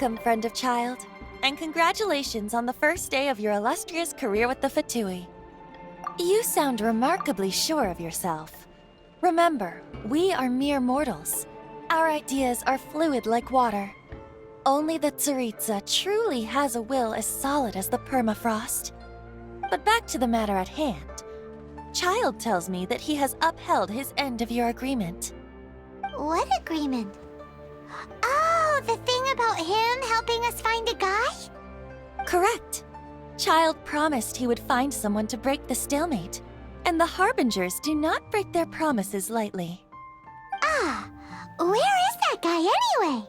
Welcome, friend of child, and congratulations on the first day of your illustrious career with the Fatui. You sound remarkably sure of yourself. Remember, we are mere mortals. Our ideas are fluid like water. Only the Tsaritsa truly has a will as solid as the permafrost. But back to the matter at hand. Child tells me that he has upheld his end of your agreement. What agreement? Oh, the thing about him helping us find a guy? Correct. Child promised he would find someone to break the stalemate, and the Harbingers do not break their promises lightly. Ah, where is that guy anyway?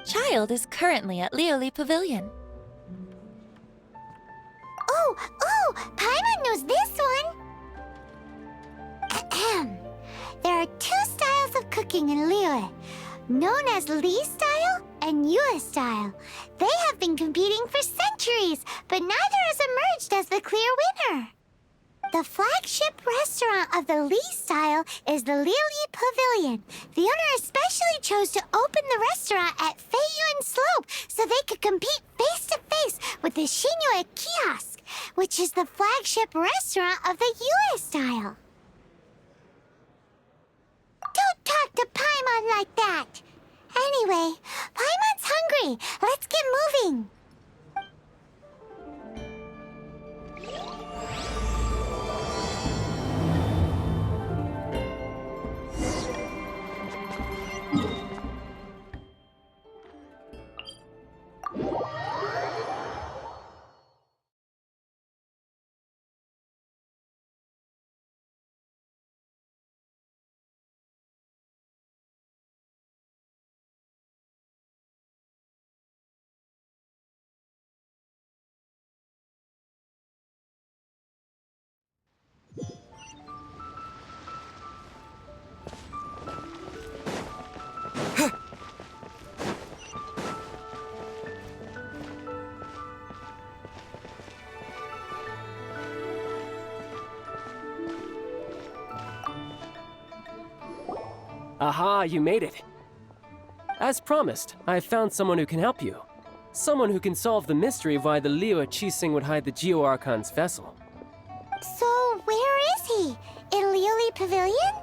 Child is currently at Lioli Pavilion. Oh, Paimon knows this one! Ahem. There are two styles of cooking in Liyue, known as Li style and Yue style. They have been competing for centuries, but neither has emerged as the clear winner. The flagship restaurant of the Li style is the Lioli Pavilion. The owner especially chose to open the restaurant at Feiyuan Slope so they could compete face-to-face with the Shinyue Kiosk, which is the flagship restaurant of the Yue style. Don't talk to Paimon like that! Anyway, Paimon's hungry. Let's get moving. Aha, you made it. As promised, I've found someone who can help you. Someone who can solve the mystery of why the Liyue Qixing would hide the Geo-Archon's vessel. So, where is he? In Lioli Pavilion?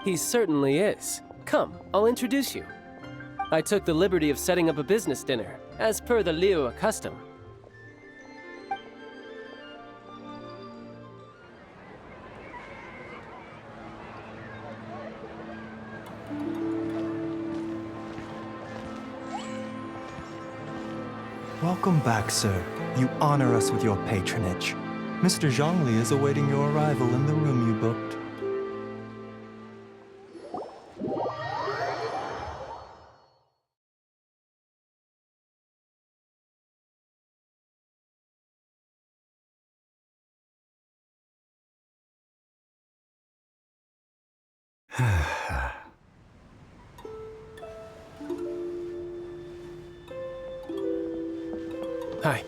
He certainly is. Come, I'll introduce you. I took the liberty of setting up a business dinner, as per the Liyue custom. Welcome back, sir. You honor us with your patronage. Mr. Zhongli is awaiting your arrival in the room you booked. Hi.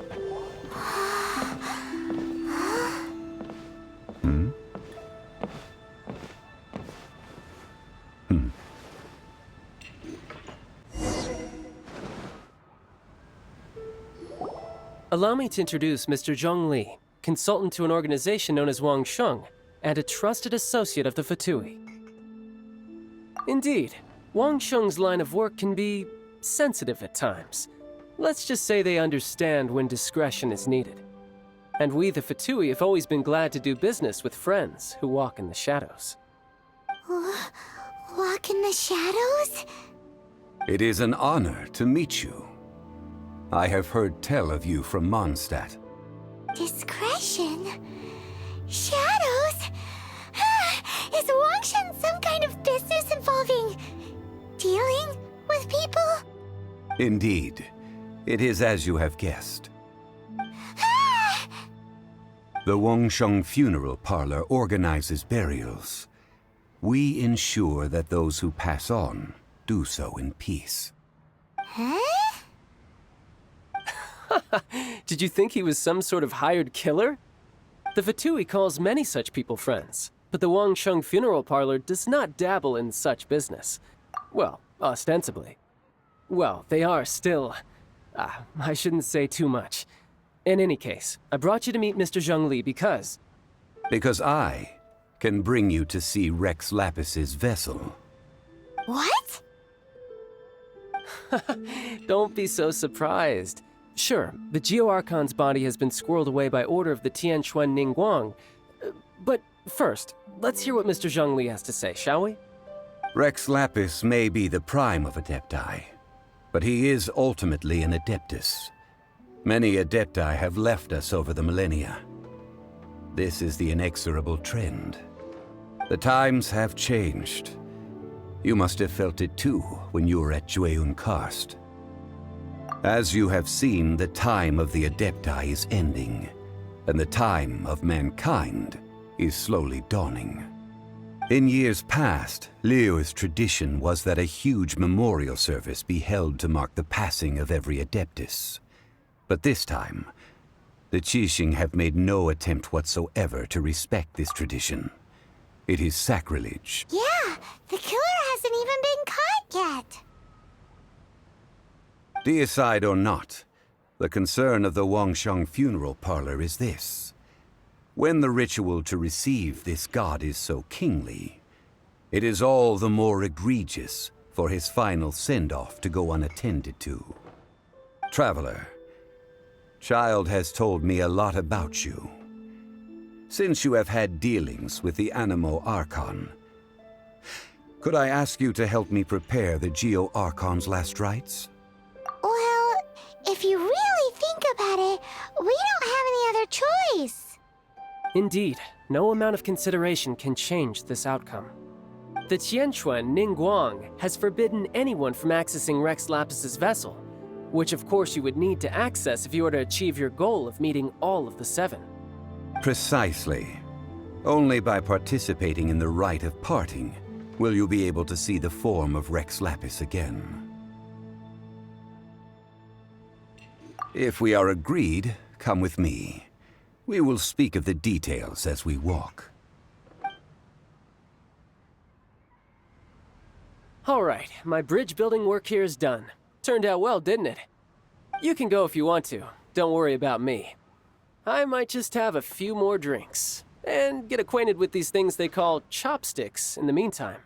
Allow me to introduce Mr. Zhong Li, consultant to an organization known as Wang Sheng, and a trusted associate of the Fatui. Indeed, Wang Sheng's line of work can be sensitive at times. Let's just say they understand when discretion is needed. And we, the Fatui, have always been glad to do business with friends who walk in the shadows. Walk in the shadows? It is an honor to meet you. I have heard tell of you from Mondstadt. Discretion? Shadows? Is Wangshan some kind of business involving dealing with people? Indeed. It is as you have guessed. The Wangsheng Funeral Parlor organizes burials. We ensure that those who pass on do so in peace. Huh? Did you think he was some sort of hired killer? The Fatui calls many such people friends, but the Wangsheng Funeral Parlor does not dabble in such business. Well, ostensibly. Well, they are still I shouldn't say too much. In any case, I brought you to meet Mr. Zhongli because... Because I can bring you to see Rex Lapis's vessel. What? Don't be so surprised. Sure, the Geo-Archon's body has been squirreled away by order of the Tianquan Ningguang. But first, let's hear what Mr. Zhongli has to say, shall we? Rex Lapis may be the prime of Adepti, but he is ultimately an Adeptus. Many Adepti have left us over the millennia. This is the inexorable trend. The times have changed. You must have felt it too when you were at Jueyun Karst. As you have seen, the time of the Adepti is ending, and the time of mankind is slowly dawning. In years past, Liyue's tradition was that a huge memorial service be held to mark the passing of every Adeptus. But this time, the Qixing have made no attempt whatsoever to respect this tradition. It is sacrilege. Yeah, the killer hasn't even been caught yet. Deicide or not, the concern of the Wangsheng funeral parlor is this. When the ritual to receive this god is so kingly, it is all the more egregious for his final send-off to go unattended to. Traveler, Child has told me a lot about you. Since you have had dealings with the Animo Archon, could I ask you to help me prepare the Geo-Archon's last rites? Well, if you really think about it, we don't have any other choice. Indeed, no amount of consideration can change this outcome. The Tianquan Ningguang has forbidden anyone from accessing Rex Lapis's vessel, which of course you would need to access if you were to achieve your goal of meeting all of the seven. Precisely. Only by participating in the rite of parting will you be able to see the form of Rex Lapis again. If we are agreed, come with me. We will speak of the details as we walk. All right, my bridge building work here is done. Turned out well, didn't it? You can go if you want to. Don't worry about me. I might just have a few more drinks and get acquainted with these things they call chopsticks in the meantime.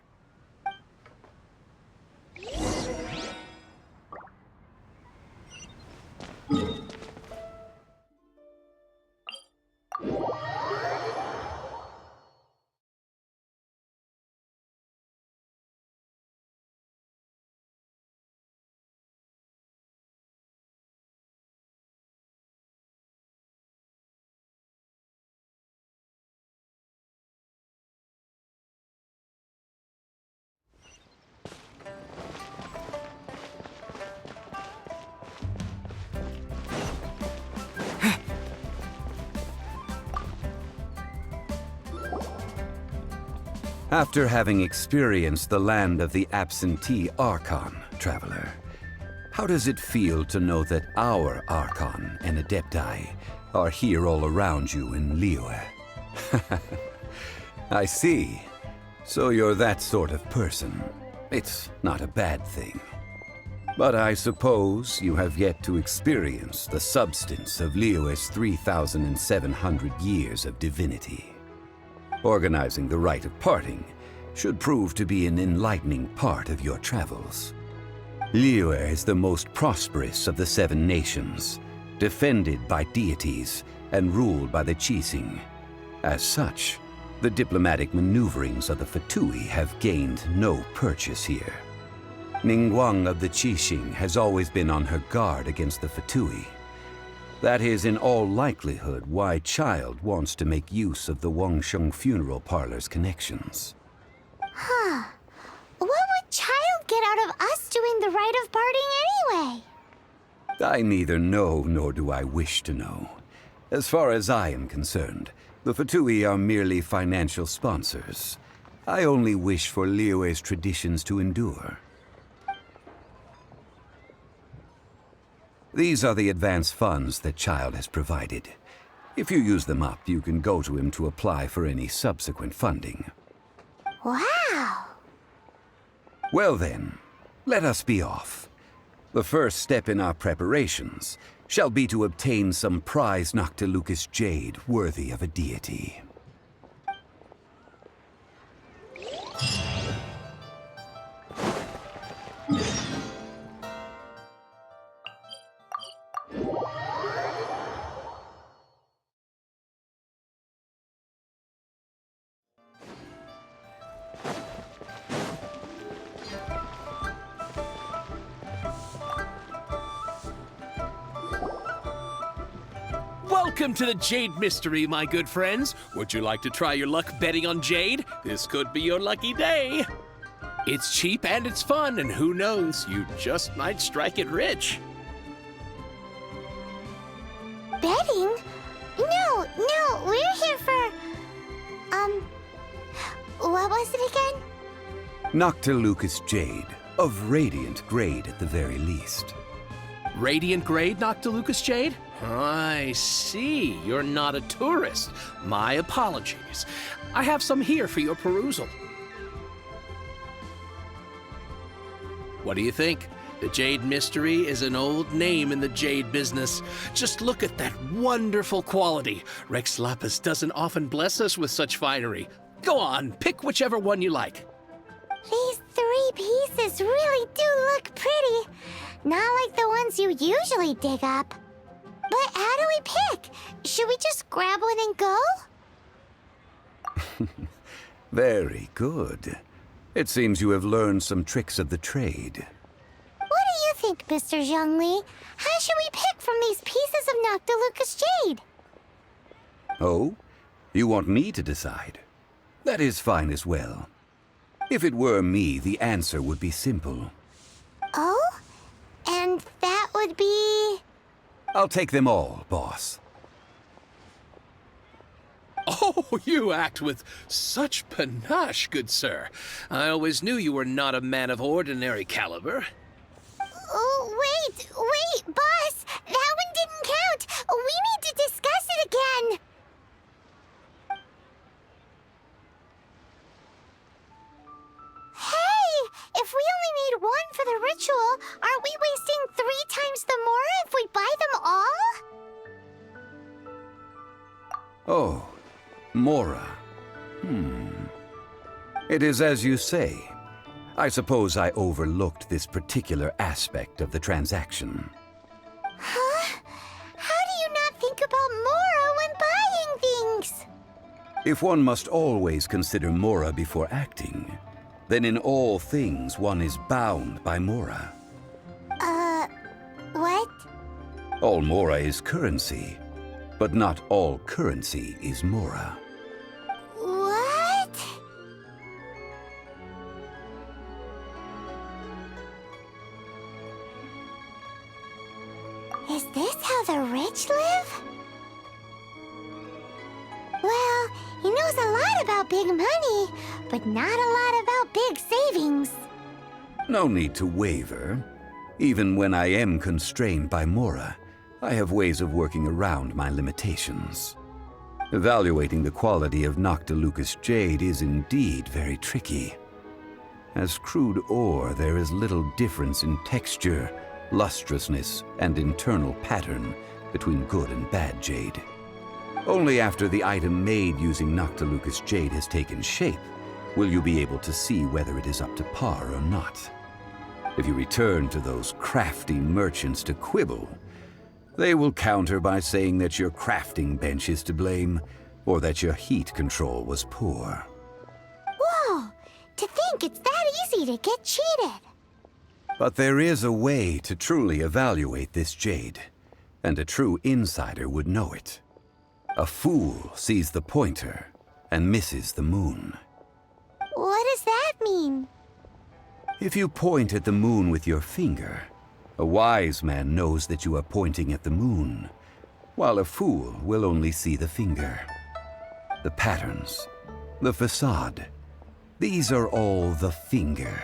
After having experienced the land of the absentee Archon, Traveler, how does it feel to know that our Archon and Adepti are here all around you in Liyue? I see. So you're that sort of person. It's not a bad thing. But I suppose you have yet to experience the substance of Liyue's 3,700 years of divinity. Organizing the rite of parting should prove to be an enlightening part of your travels. Liyue is the most prosperous of the seven nations, defended by deities and ruled by the Qixing. As such, the diplomatic maneuverings of the Fatui have gained no purchase here. Ningguang of the Qixing has always been on her guard against the Fatui. That is in all likelihood why Child wants to make use of the Wangsheng funeral parlor's connections. Huh. What would Child get out of us doing the rite of parting anyway? I neither know nor do I wish to know. As far as I am concerned, the Fatui are merely financial sponsors. I only wish for Liyue's traditions to endure. These are the advance funds that Child has provided. If you use them up, you can go to him to apply for any subsequent funding. Wow. Well then, let us be off. The first step in our preparations shall be to obtain some prize Noctilucous jade worthy of a deity. Welcome to the Jade Mystery, my good friends. Would you like to try your luck betting on Jade? This could be your lucky day. It's cheap and it's fun, and who knows, you just might strike it rich. Betting? No, we're here for... what was it again? Noctilucous jade, of radiant grade at the very least. Radiant grade, Noctilucous Jade? I see. You're not a tourist. My apologies. I have some here for your perusal. What do you think? The Jade Mystery is an old name in the jade business. Just look at that wonderful quality. Rex Lapis doesn't often bless us with such finery. Go on, pick whichever one you like. These 3 pieces really do look pretty. Not like the ones you usually dig up. But how do we pick? Should we just grab one and go? Very good. It seems you have learned some tricks of the trade. What do you think, Mr. Zhongli? How should we pick from these pieces of Noctilucous jade? Oh? You want me to decide? That is fine as well. If it were me, the answer would be simple. Oh? And that would be... I'll take them all, boss. Oh, you act with such panache, good sir. I always knew you were not a man of ordinary caliber. Oh, wait, boss! That one didn't count! We need to discuss it again! Hey! If we only need one for the ritual, aren't we wasting 3 times the more if we buy them all? Oh, Mora. It is as you say. I suppose I overlooked this particular aspect of the transaction. Huh? How do you not think about Mora when buying things? If one must always consider Mora before acting, then in all things one is bound by Mora. What? All Mora is currency, but not all currency is Mora. What? Is this how the rich live? Well, he knows a lot about big money, but not a lot about big savings. No need to waver. Even when I am constrained by Mora, I have ways of working around my limitations. Evaluating the quality of Noctilucous jade is indeed very tricky. As crude ore, there is little difference in texture, lustrousness, and internal pattern between good and bad jade. Only after the item made using Noctilucous jade has taken shape will you be able to see whether it is up to par or not. If you return to those crafty merchants to quibble, they will counter by saying that your crafting bench is to blame, or that your heat control was poor. Whoa! To think it's that easy to get cheated. But there is a way to truly evaluate this jade, and a true insider would know it. A fool sees the pointer and misses the moon. What does that mean? If you point at the moon with your finger, a wise man knows that you are pointing at the moon, while a fool will only see the finger. The patterns, the facade, these are all the finger.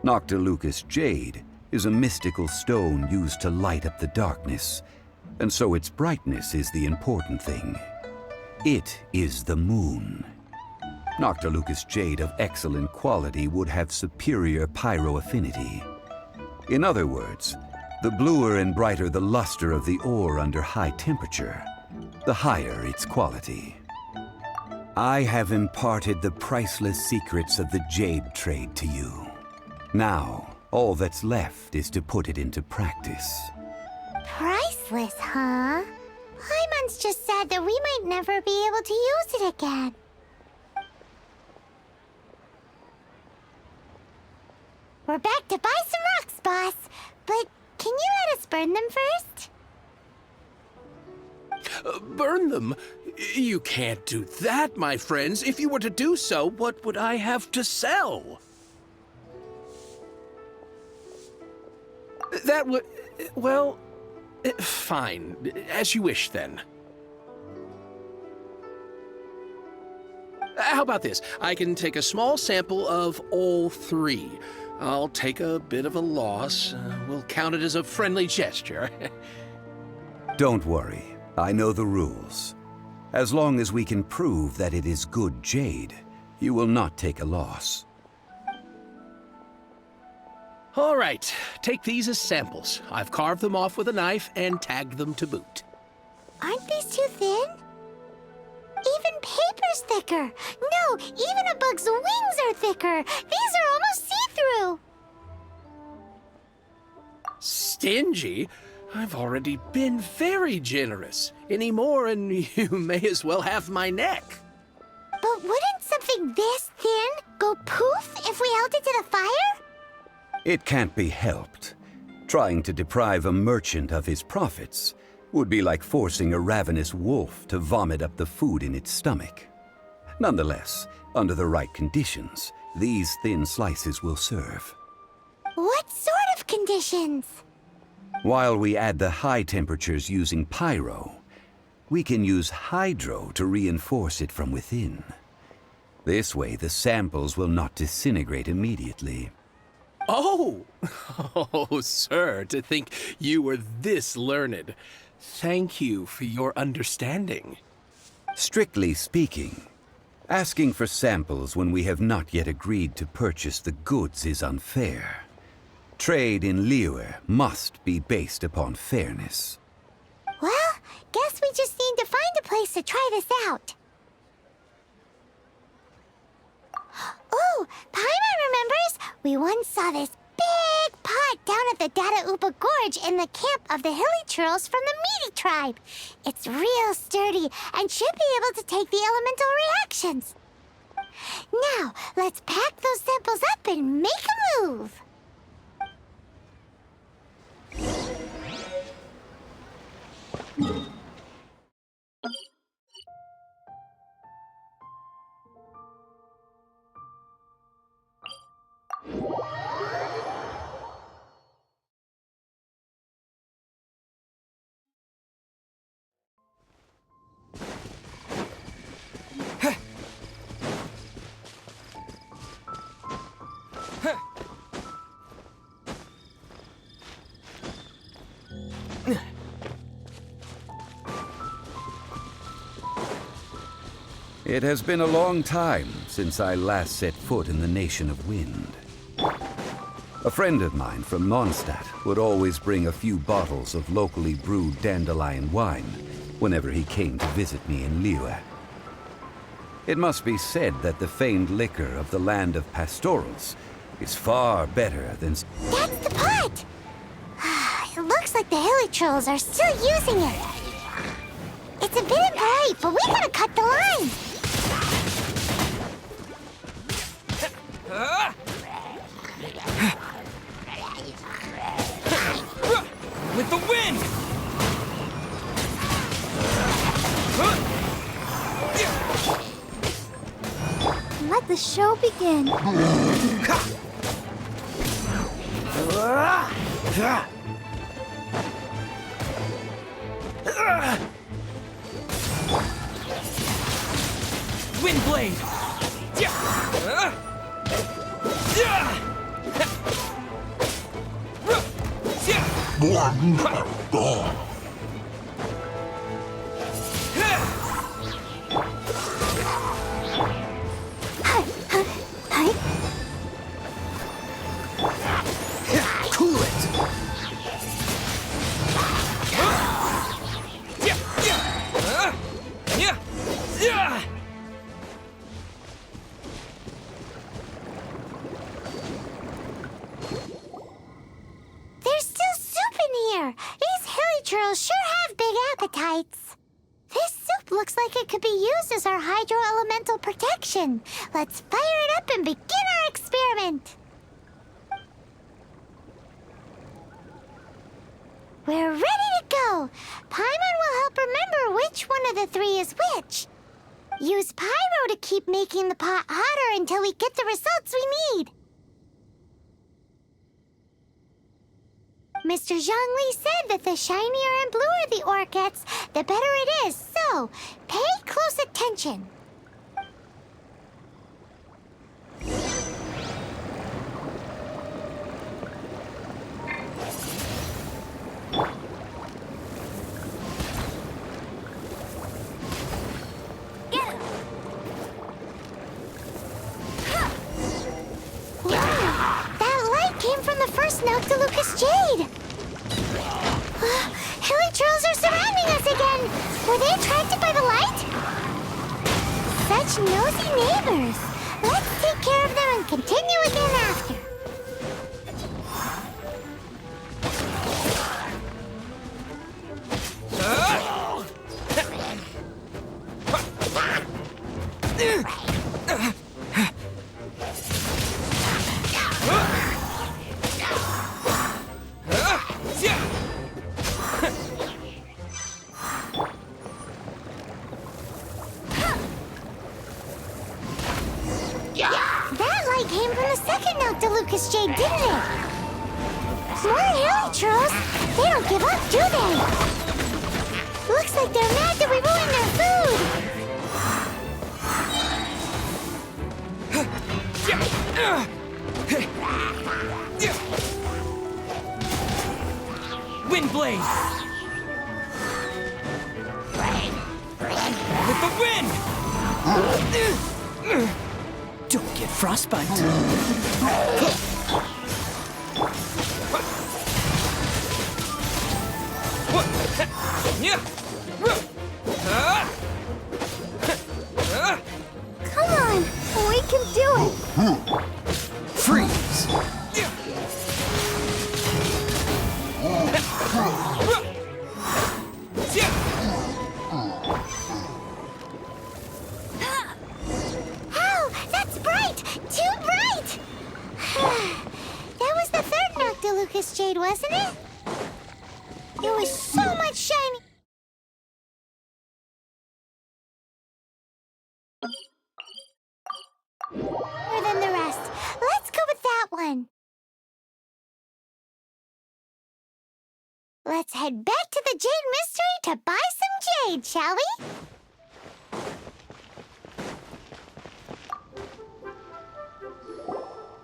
Noctilucous jade is a mystical stone used to light up the darkness, and so its brightness is the important thing. It is the moon. Noctilucous jade of excellent quality would have superior pyro affinity. In other words, the bluer and brighter the luster of the ore under high temperature, the higher its quality. I have imparted the priceless secrets of the jade trade to you. Now, all that's left is to put it into practice. Priceless, huh? Paimon's just sad that we might never be able to use it again. We're back to buy some rocks, boss. But can you let us burn them first? Burn them? You can't do that, my friends. If you were to do so, what would I have to sell? That would... well... fine. As you wish, then. How about this? I can take a small sample of all three. I'll take a bit of a loss. We'll count it as a friendly gesture. Don't worry. I know the rules. As long as we can prove that it is good jade, you will not take a loss. All right, take these as samples. I've carved them off with a knife and tagged them to boot. Aren't these too thin? Even paper's thicker. No, even a bug's wings are thicker. These are almost see-through. Stingy? I've already been very generous. Any more and you may as well have my neck. But wouldn't something this thin go poof if we held it to the fire? It can't be helped. Trying to deprive a merchant of his profits would be like forcing a ravenous wolf to vomit up the food in its stomach. Nonetheless, under the right conditions, these thin slices will serve. What sort of conditions? While we add the high temperatures using pyro, we can use hydro to reinforce it from within. This way, the samples will not disintegrate immediately. Oh! Oh, sir, to think you were this learned. Thank you for your understanding. Strictly speaking, asking for samples when we have not yet agreed to purchase the goods is unfair. Trade in Liyue must be based upon fairness. Well, guess we just need to find a place to try this out. Oh, Paimon remembers! We once saw this big pot down at the Dada Upa Gorge in the camp of the hilly churls from the Meaty tribe. It's real sturdy and should be able to take the elemental reactions. Now, let's pack those samples up and make a move. It has been a long time since I last set foot in the Nation of Wind. A friend of mine from Mondstadt would always bring a few bottles of locally brewed dandelion wine whenever he came to visit me in Liyue. It must be said that the famed liquor of the land of pastorals is far better than... That's the pot! It looks like the hilly trolls are still using it. It's a bit impolite, but we gotta cut the line. With the wind! Let the show begin. Windblade! Cool it! Yeah! There's still soup in here. These hilly churls sure have big appetites. This soup looks like it could be used as our hydro-elemental protection. Let's fire it up and begin our experiment. We're ready to go. Paimon will help remember which one of the three is which. Use Pyro to keep making the pot hotter until we get the results we need. Mr. Zhongli said that the shinier and bluer the ore gets, the better it is. So, pay close attention. Noctilucous Jade! Hilly trolls are surrounding us again! Were they attracted by the light? Such nosy neighbors! Let's take care of them and continue again after. Came from the second Noctilucous Jade, didn't it? More hilly trolls. They don't give up, do they? Looks like they're mad that we ruined their food! Wind Blade! With the wind! Don't get frostbite. Come on, we can do it. Freeze. Noctilucous Jade, wasn't it? It was so much shiny. More than the rest. Let's go with that one. Let's head back to the Jade Mystery to buy some jade, shall we?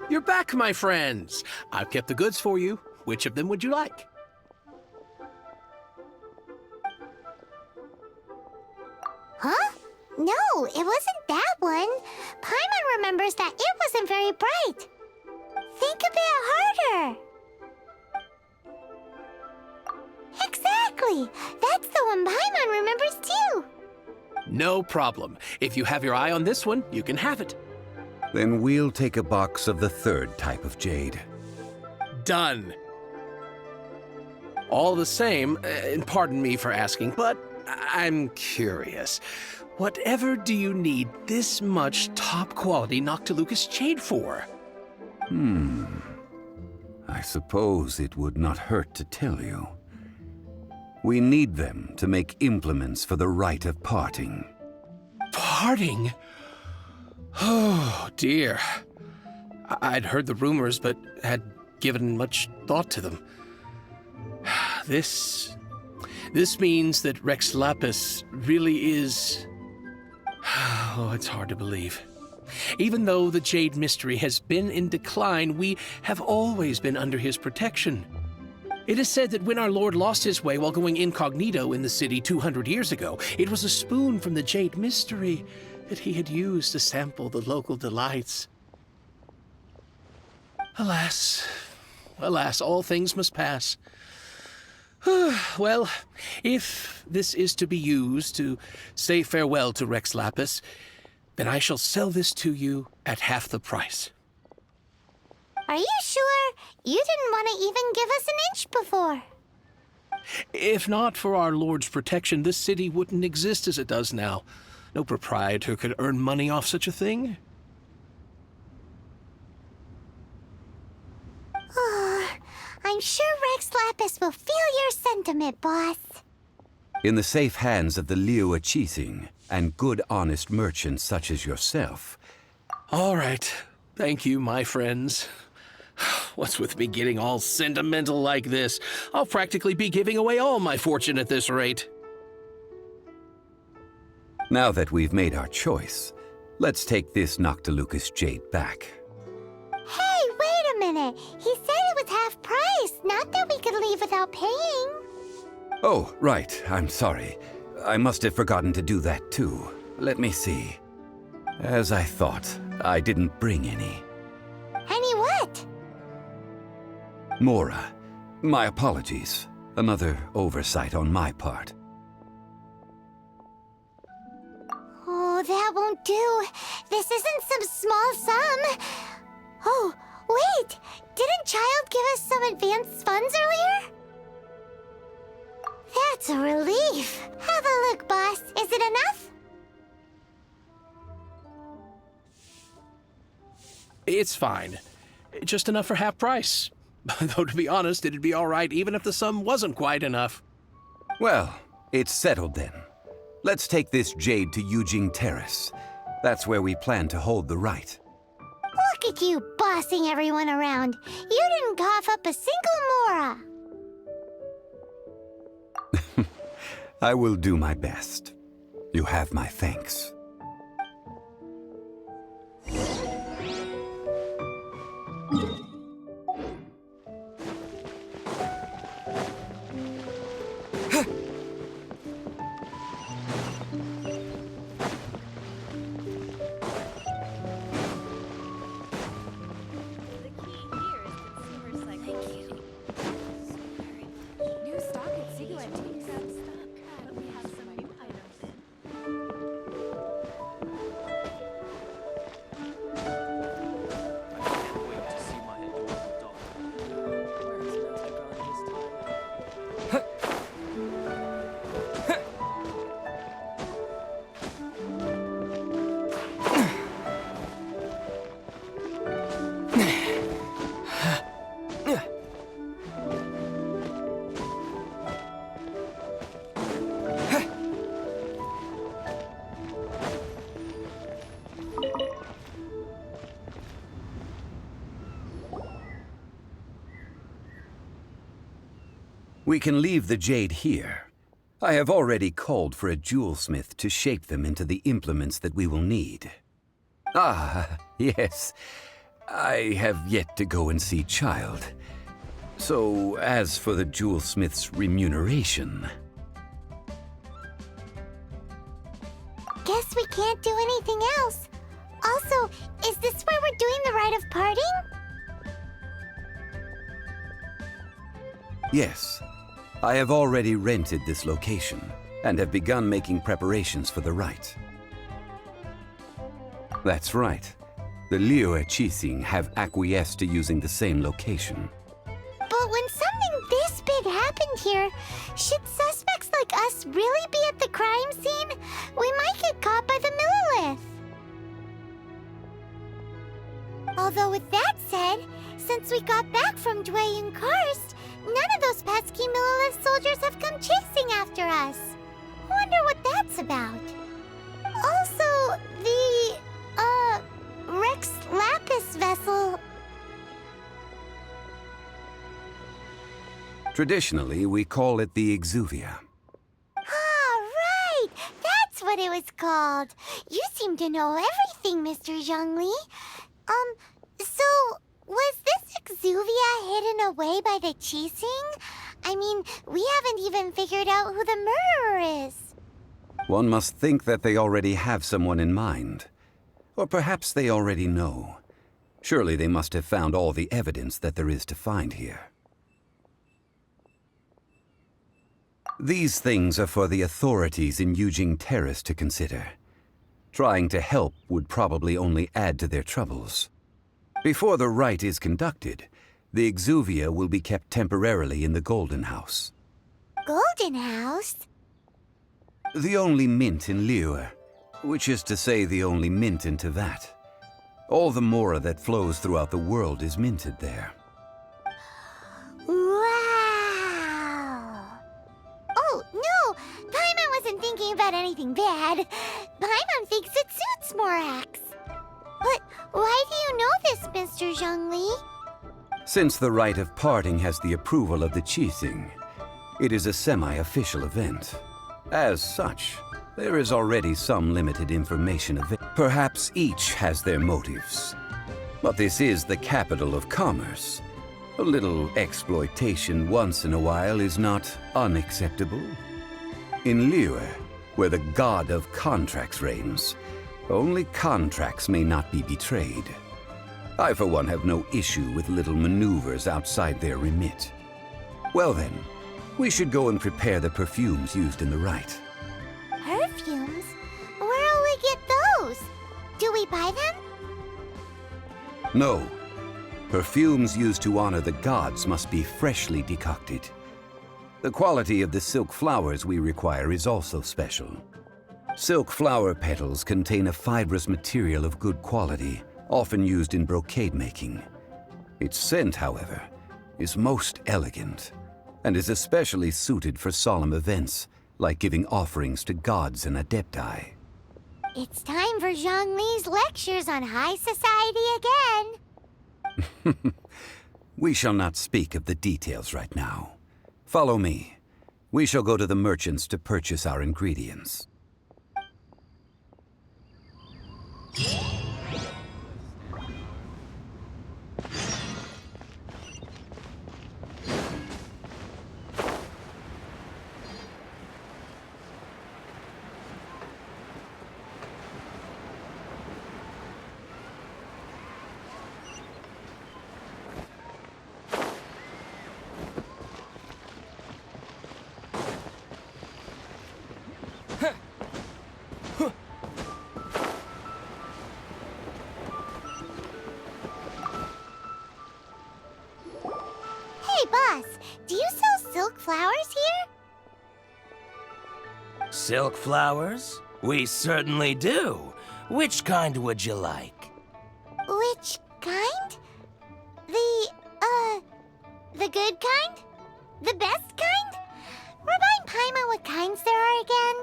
You're back, my friends. I've kept the goods for you. Which of them would you like? Huh? No, it wasn't that one. Paimon remembers that it wasn't very bright. Think a bit harder. Exactly. That's the one Paimon remembers too. No problem. If you have your eye on this one, you can have it. Then we'll take a box of the third type of jade. Done. All the same, and pardon me for asking, but I'm curious. Whatever do you need this much top-quality Noctilucous Jade for? I suppose it would not hurt to tell you. We need them to make implements for the rite of parting. Parting? Oh, dear. I'd heard the rumors, but had given much thought to them. This means that Rex Lapis really is... Oh, it's hard to believe. Even though the Jade Mystery has been in decline, we have always been under his protection. It is said that when our Lord lost his way while going incognito in the city 200 years ago, it was a spoon from the Jade Mystery that he had used to sample the local delights. Alas, alas, all things must pass. Well, if this is to be used to say farewell to Rex Lapis, then I shall sell this to you at half the price. Are you sure? You didn't want to even give us an inch before. If not for our Lord's protection, this city wouldn't exist as it does now. No proprietor could earn money off such a thing. I'm sure Rex Lapis will feel your sentiment, boss. In the safe hands of the Liyue Qixing and good, honest merchants such as yourself. All right. Thank you, my friends. What's with me getting all sentimental like this? I'll practically be giving away all my fortune at this rate. Now that we've made our choice, let's take this Noctilucous jade back. Hey, wait a minute. He said it was half price, not that we could leave without paying. Oh, right. I'm sorry. I must have forgotten to do that too. Let me see. As I thought, I didn't bring any. Any what? Mora, my apologies. Another oversight on my part. Oh, that won't do. This isn't some small sum. Oh, wait! Didn't Child give us some advanced funds earlier? That's a relief. Have a look, boss. Is it enough? It's fine. Just enough for half price. Though, to be honest, it'd be all right even if the sum wasn't quite enough. Well, it's settled then. Let's take this jade to Yujing Terrace. That's where we plan to hold the rite. Look at you bossing everyone around. You didn't cough up a single Mora. I will do my best. You have my thanks. We can leave the jade here. I have already called for a jewelsmith to shape them into the implements that we will need. Ah, yes. I have yet to go and see Child. So, as for the jewelsmith's remuneration... Guess we can't do anything else. Also, is this where we're doing the rite of parting? Yes. I have already rented this location, and have begun making preparations for the rite. That's right. The Liyue Qixing have acquiesced to using the same location. But when something this big happened here, should suspects like us really be at the crime scene? We might get caught by the Millilith. Although with that said, since we got back from Dway and Karst, none of those pesky Millilith soldiers have come chasing after us. Wonder what that's about. Also, the, Rex Lapis vessel... Traditionally, we call it the Exuvia. Ah, right! That's what it was called. You seem to know everything, Mr. Zhongli. So, was this Exuvia hidden away by the Qixing? I mean, we haven't even figured out who the murderer is. One must think that they already have someone in mind. Or perhaps they already know. Surely they must have found all the evidence that there is to find here. These things are for the authorities in Yujing Terrace to consider. Trying to help would probably only add to their troubles. Before the rite is conducted, the exuvia will be kept temporarily in the Golden House. Golden House? The only mint in Liyue, which is to say the only mint in Tevat. All the mora that flows throughout the world is minted there. Wow! Oh, no! Paimon wasn't thinking about anything bad. Paimon thinks it suits Morax. But why do you know this, Mr. Zhongli? Since the rite of parting has the approval of the Qixing, it is a semi-official event. As such, there is already some limited information available. Perhaps each has their motives. But this is the capital of commerce. A little exploitation once in a while is not unacceptable. In Liyue, where the god of contracts reigns, only contracts may not be betrayed. I, for one, have no issue with little maneuvers outside their remit. Well then, we should go and prepare the perfumes used in the rite. Perfumes? Where'll we get those? Do we buy them? No. Perfumes used to honor the gods must be freshly decocted. The quality of the silk flowers we require is also special. Silk flower petals contain a fibrous material of good quality, often used in brocade making. Its scent, however, is most elegant, and is especially suited for solemn events, like giving offerings to gods and adepti. It's time for Zhongli's lectures on high society again. We shall not speak of the details right now. Follow me. We shall go to the merchants to purchase our ingredients. Hey, boss, do you sell silk flowers here? Silk flowers? We certainly do. Which kind would you like? Which kind? The good kind? The best kind? Remind Paimon what kinds there are again.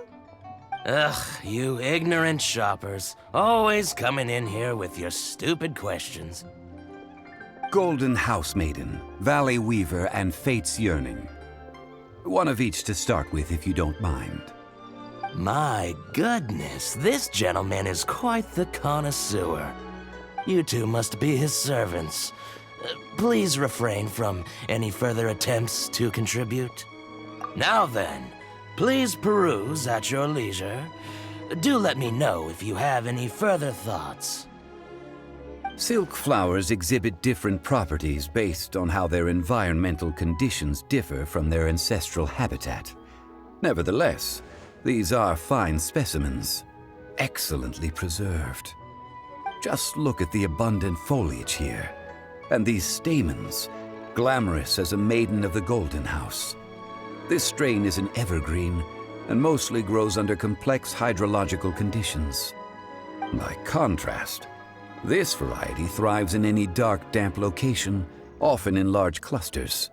Ugh, you ignorant shoppers. Always coming in here with your stupid questions. Golden House Maiden, Valley Weaver, and Fate's Yearning. One of each to start with, if you don't mind. My goodness, this gentleman is quite the connoisseur. You two must be his servants. Please refrain from any further attempts to contribute. Now then, please peruse at your leisure. Do let me know if you have any further thoughts. Silk flowers exhibit different properties based on how their environmental conditions differ from their ancestral habitat. Nevertheless, these are fine specimens, excellently preserved. Just look at the abundant foliage here, and these stamens, glamorous as a maiden of the Golden House. This strain is an evergreen, and mostly grows under complex hydrological conditions. By contrast, this variety thrives in any dark, damp location, often in large clusters.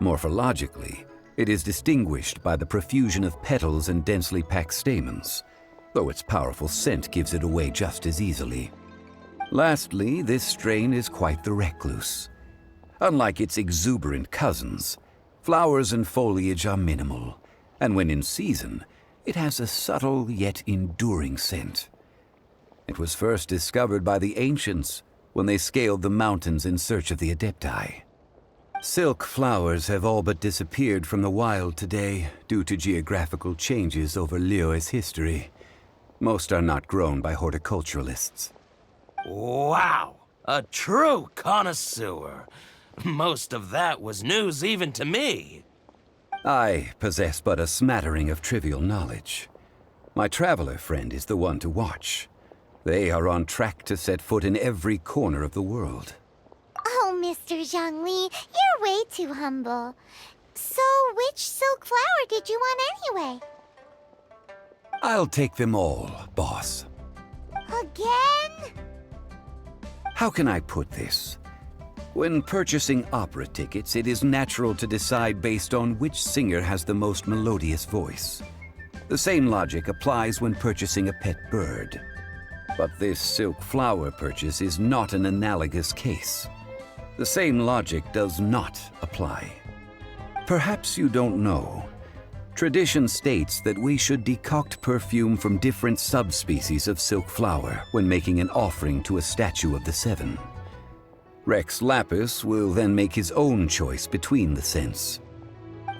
Morphologically, it is distinguished by the profusion of petals and densely packed stamens, though its powerful scent gives it away just as easily. Lastly, this strain is quite the recluse. Unlike its exuberant cousins, flowers and foliage are minimal, and when in season, it has a subtle yet enduring scent. It was first discovered by the ancients when they scaled the mountains in search of the adepti. Silk flowers have all but disappeared from the wild today due to geographical changes over Liyue's history. Most are not grown by horticulturalists. Wow! A true connoisseur. Most of that was news even to me. I possess but a smattering of trivial knowledge. My traveler friend is the one to watch. They are on track to set foot in every corner of the world. Oh, Mr. Zhongli, you're way too humble. So, which silk flower did you want anyway? I'll take them all, boss. Again? How can I put this? When purchasing opera tickets, it is natural to decide based on which singer has the most melodious voice. The same logic applies when purchasing a pet bird. But this silk flower purchase is not an analogous case. The same logic does not apply. Perhaps you don't know. Tradition states that we should decoct perfume from different subspecies of silk flower when making an offering to a statue of the seven. Rex Lapis will then make his own choice between the scents.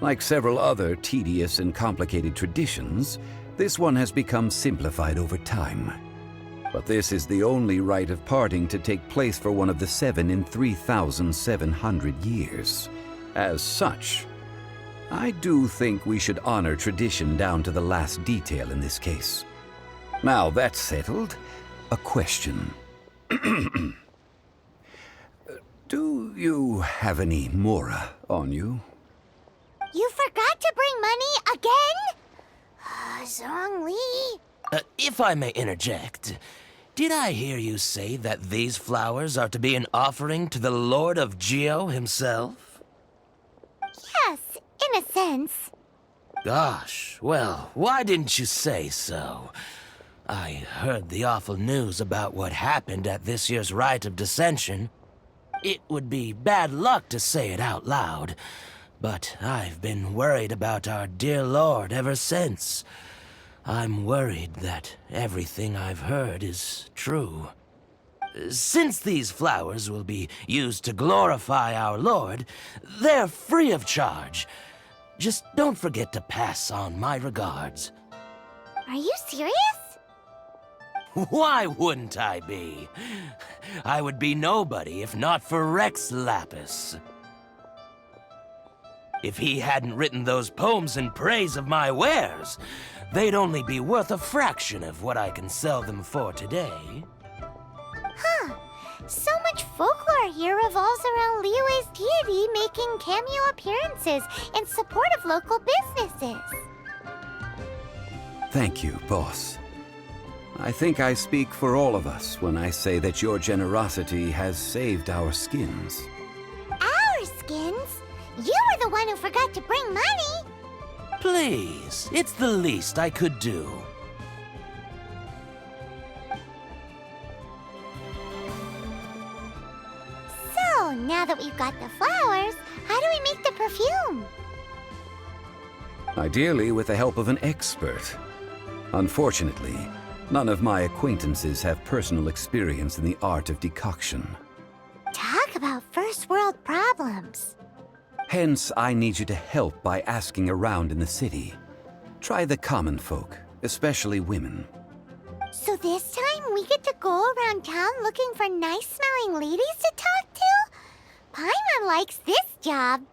Like several other tedious and complicated traditions, this one has become simplified over time. But this is the only rite of parting to take place for one of the seven in 3,700 years. As such, I do think we should honor tradition down to the last detail in this case. Now that's settled, a question. Do you have any Mora on you? You forgot to bring money again? Zhongli. If I may interject, did I hear you say that these flowers are to be an offering to the Lord of Geo himself? Yes, in a sense. Gosh, well, why didn't you say so? I heard the awful news about what happened at this year's Rite of Dissension. It would be bad luck to say it out loud, but I've been worried about our dear Lord ever since. I'm worried that everything I've heard is true. Since these flowers will be used to glorify our Lord, they're free of charge. Just don't forget to pass on my regards. Are you serious? Why wouldn't I be? I would be nobody if not for Rex Lapis. If he hadn't written those poems in praise of my wares, they'd only be worth a fraction of what I can sell them for today. Huh. So much folklore here revolves around Liyue's deity making cameo appearances in support of local businesses. Thank you, boss. I think I speak for all of us when I say that your generosity has saved our skins. Our skins? You were the one who forgot to bring money. Please, it's the least I could do. So, now that we've got the flowers, how do we make the perfume? Ideally with the help of an expert. Unfortunately, none of my acquaintances have personal experience in the art of decoction. Talk about first world problems. Hence, I need you to help by asking around in the city. Try the common folk, especially women. So this time we get to go around town looking for nice-smelling ladies to talk to? Paimon likes this job.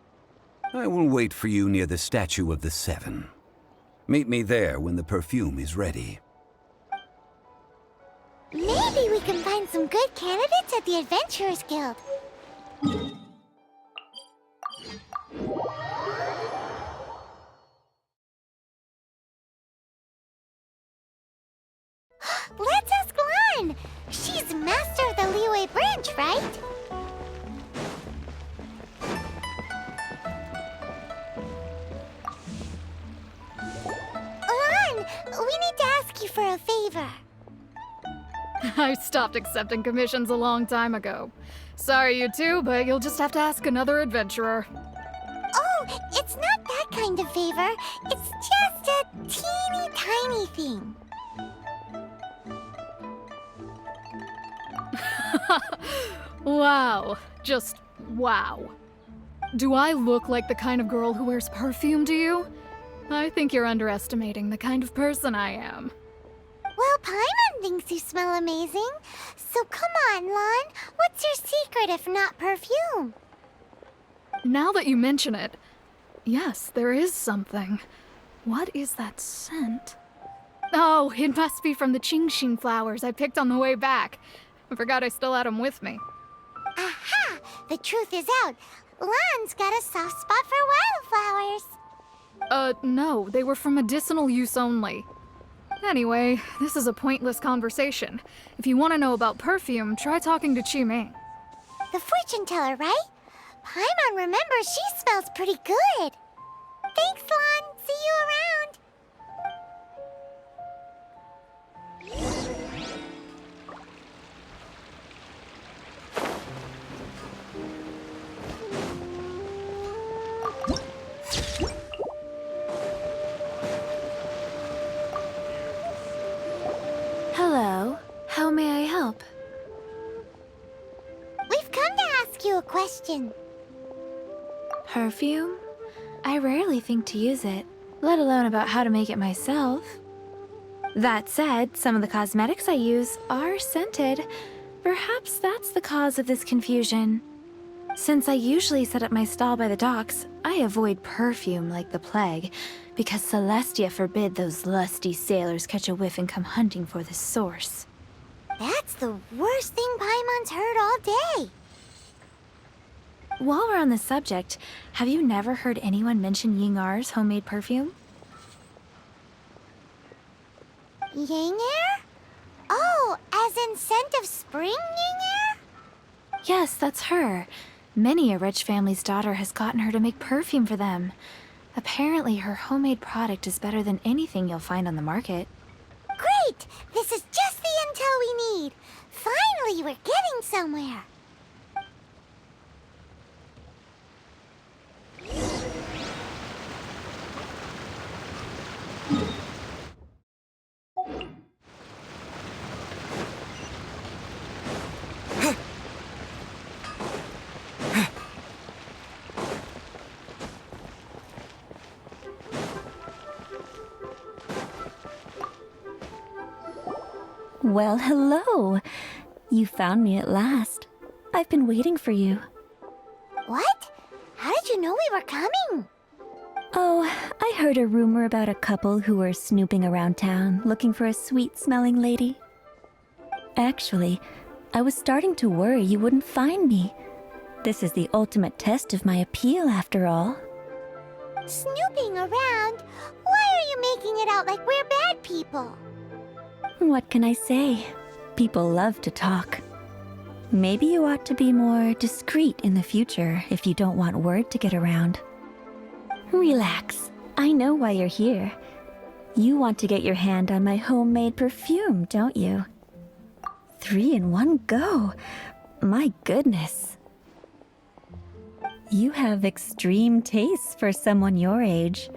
I will wait for you near the statue of the seven. Meet me there when the perfume is ready. Maybe we can find some good candidates at the Adventurers Guild. Let's ask Lan! She's master of the Liyue branch, right? Lan, we need to ask you for a favor. I stopped accepting commissions a long time ago. Sorry, you two, but you'll just have to ask another adventurer. Oh, it's not that kind of favor. It's just a teeny tiny thing. Wow. Just wow. Do I look like the kind of girl who wears perfume to you? I think you're underestimating the kind of person I am. Well, Paimon thinks you smell amazing. So come on, Lan. What's your secret if not perfume? Now that you mention it, Yes, there is something. What is that scent? Oh, it must be from the Genshin flowers I picked on the way back. I forgot I still had them with me. Aha! The truth is out. Lan's got a soft spot for wildflowers. No, they were for medicinal use only. Anyway, this is a pointless conversation. If you want to know about perfume, try talking to Qiming. The fortune teller, right? Paimon remembers she smells pretty good. Thanks, Lan. See you around. Hello. How may I help? We've come to ask you a question. Perfume? I rarely think to use it, let alone about how to make it myself. That said, some of the cosmetics I use are scented. Perhaps that's the cause of this confusion. Since I usually set up my stall by the docks, I avoid perfume like the plague, because Celestia forbid those lusty sailors catch a whiff and come hunting for the source. That's the worst thing Paimon's heard all day. While we're on the subject, have you never heard anyone mention Yingar's homemade perfume? Yingar? Oh, as in scent of spring, Yingar? Yes, that's her. Many a rich family's daughter has gotten her to make perfume for them. Apparently, her homemade product is better than anything you'll find on the market. Great! This is just the intel we need. Finally, we're getting somewhere. Well, hello. You found me at last. I've been waiting for you. What? How did you know we were coming? Oh, I heard a rumor about a couple who were snooping around town looking for a sweet-smelling lady. Actually, I was starting to worry you wouldn't find me. This is the ultimate test of my appeal, after all. Snooping around? Why are you making it out like we're bad people? What can I say? People love to talk. Maybe you ought to be more discreet in the future if you don't want word to get around. Relax. I know why you're here. You want to get your hand on my homemade perfume, don't you? 3 in one go. My goodness. You have extreme tastes for someone your age.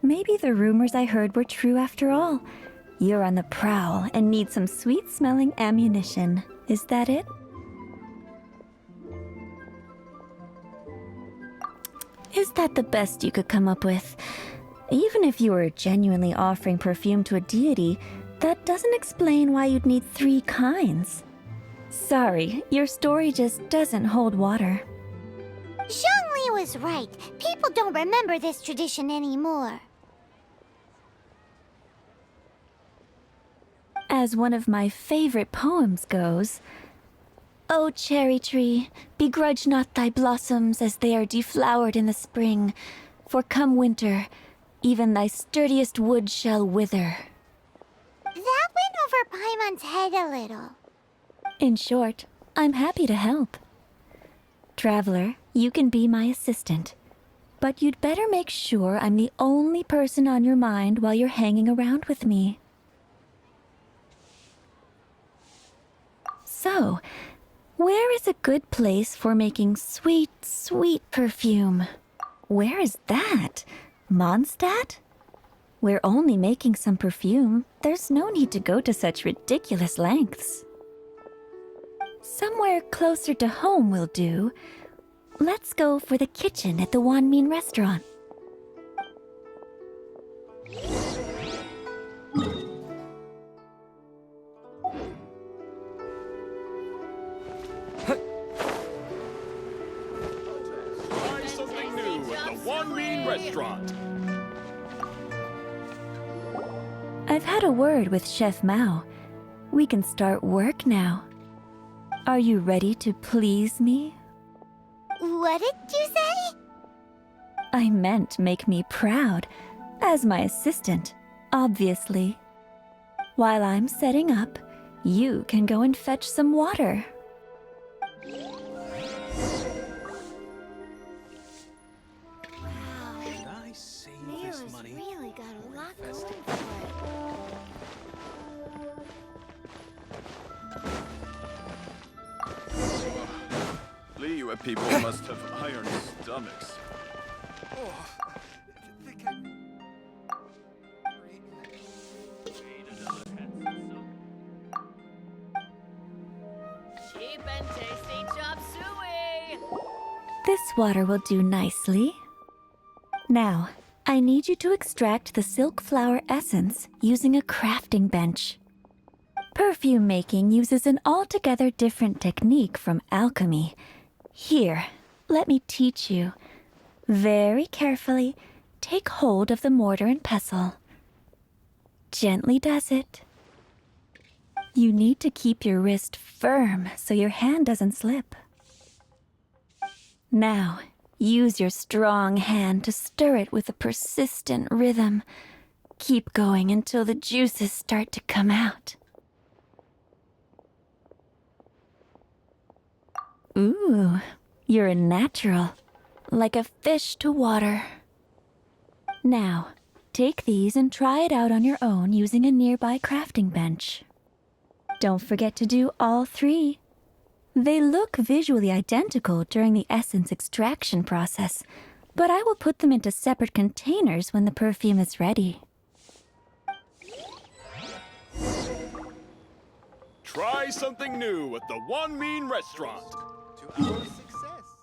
Maybe the rumors I heard were true after all. You're on the prowl and need some sweet-smelling ammunition. Is that it? Is that the best you could come up with? Even if you were genuinely offering perfume to a deity, that doesn't explain why you'd need 3 kinds. Sorry, your story just doesn't hold water. Zhongli was right. People don't remember this tradition anymore. As one of my favorite poems goes, "O cherry tree, begrudge not thy blossoms as they are deflowered in the spring, for come winter, even thy sturdiest wood shall wither." That went over Paimon's head a little. In short, I'm happy to help. Traveler, you can be my assistant, but you'd better make sure I'm the only person on your mind while you're hanging around with me. So, where is a good place for making sweet, sweet perfume? Where is that? Mondstadt? We're only making some perfume. There's no need to go to such ridiculous lengths. Somewhere closer to home will do. Let's go for the kitchen at the Wanmin restaurant. One Mean Restaurant. I've had a word with Chef Mao. We can start work now. Are you ready to please me? What did you say? I meant make me proud, as my assistant, obviously. While I'm setting up, you can go and fetch some water. Should I save this Nero's money? really got a lot going invest it? for it. Liyue people must have iron stomachs. Cheap and tasty chop suey! This water will do nicely. Now, I need you to extract the silk flower essence using a crafting bench. Perfume making uses an altogether different technique from alchemy. Here, let me teach you. Very carefully, take hold of the mortar and pestle. Gently does it. You need to keep your wrist firm so your hand doesn't slip. Now, use your strong hand to stir it with a persistent rhythm. Keep going until the juices start to come out. Ooh, you're a natural, like a fish to water. Now, take these and try it out on your own using a nearby crafting bench. Don't forget to do all three. They look visually identical during the essence extraction process, but I will put them into separate containers when the perfume is ready. Try something new at the One Mean Restaurant. To our success.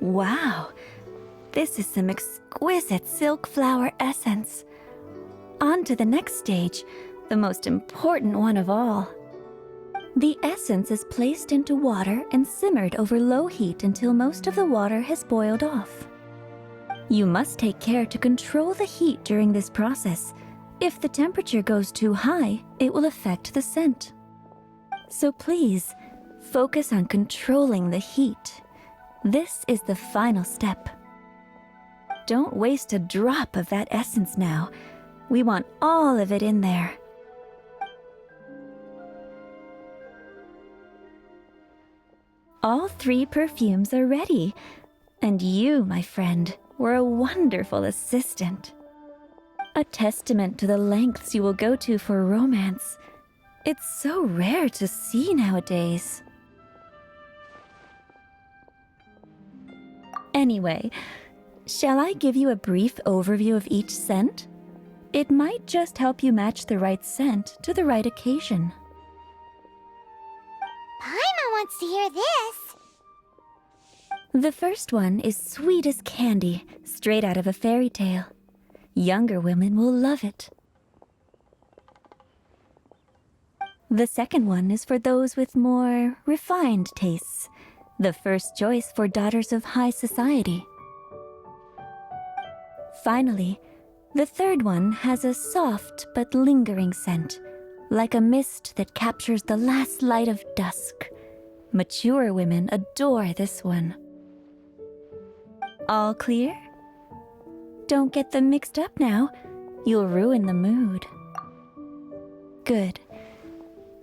Wow, this is some exquisite silk flower essence. On to the next stage, the most important one of all. The essence is placed into water and simmered over low heat until most of the water has boiled off. You must take care to control the heat during this process. If the temperature goes too high, it will affect the scent. So please, focus on controlling the heat. This is the final step. Don't waste a drop of that essence now. We want all of it in there. All 3 perfumes are ready. And you, my friend, were a wonderful assistant. A testament to the lengths you will go to for romance. It's so rare to see nowadays. Anyway, shall I give you a brief overview of each scent? It might just help you match the right scent to the right occasion. Paimon wants to hear this. The first one is sweet as candy, straight out of a fairy tale. Younger women will love it. The second one is for those with more refined tastes. The first choice for daughters of high society. Finally, the third one has a soft but lingering scent, like a mist that captures the last light of dusk. Mature women adore this one. All clear? Don't get them mixed up now. You'll ruin the mood. Good.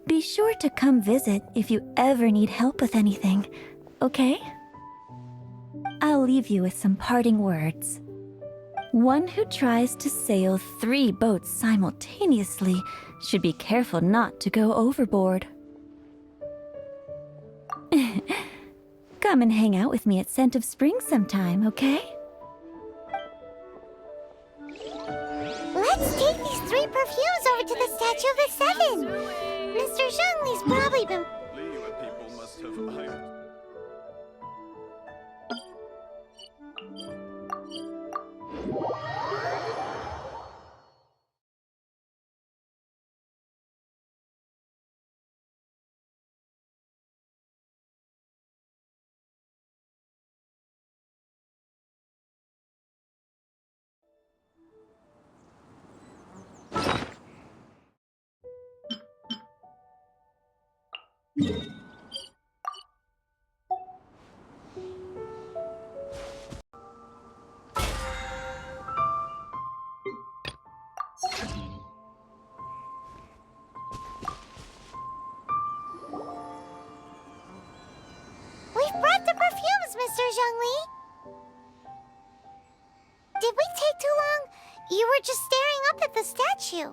Be sure to come visit if you ever need help with anything, okay? I'll leave you with some parting words. One who tries to sail 3 boats simultaneously should be careful not to go overboard. Come and hang out with me at Scent of Spring sometime, okay? Let's take these 3 perfumes over to the Statue of the Seven. Mr. Zhongli's probably been... Liyue people must have hired. We've brought the perfumes, Mr. Zhongli. Did we take too long? You were just staring up at the statue.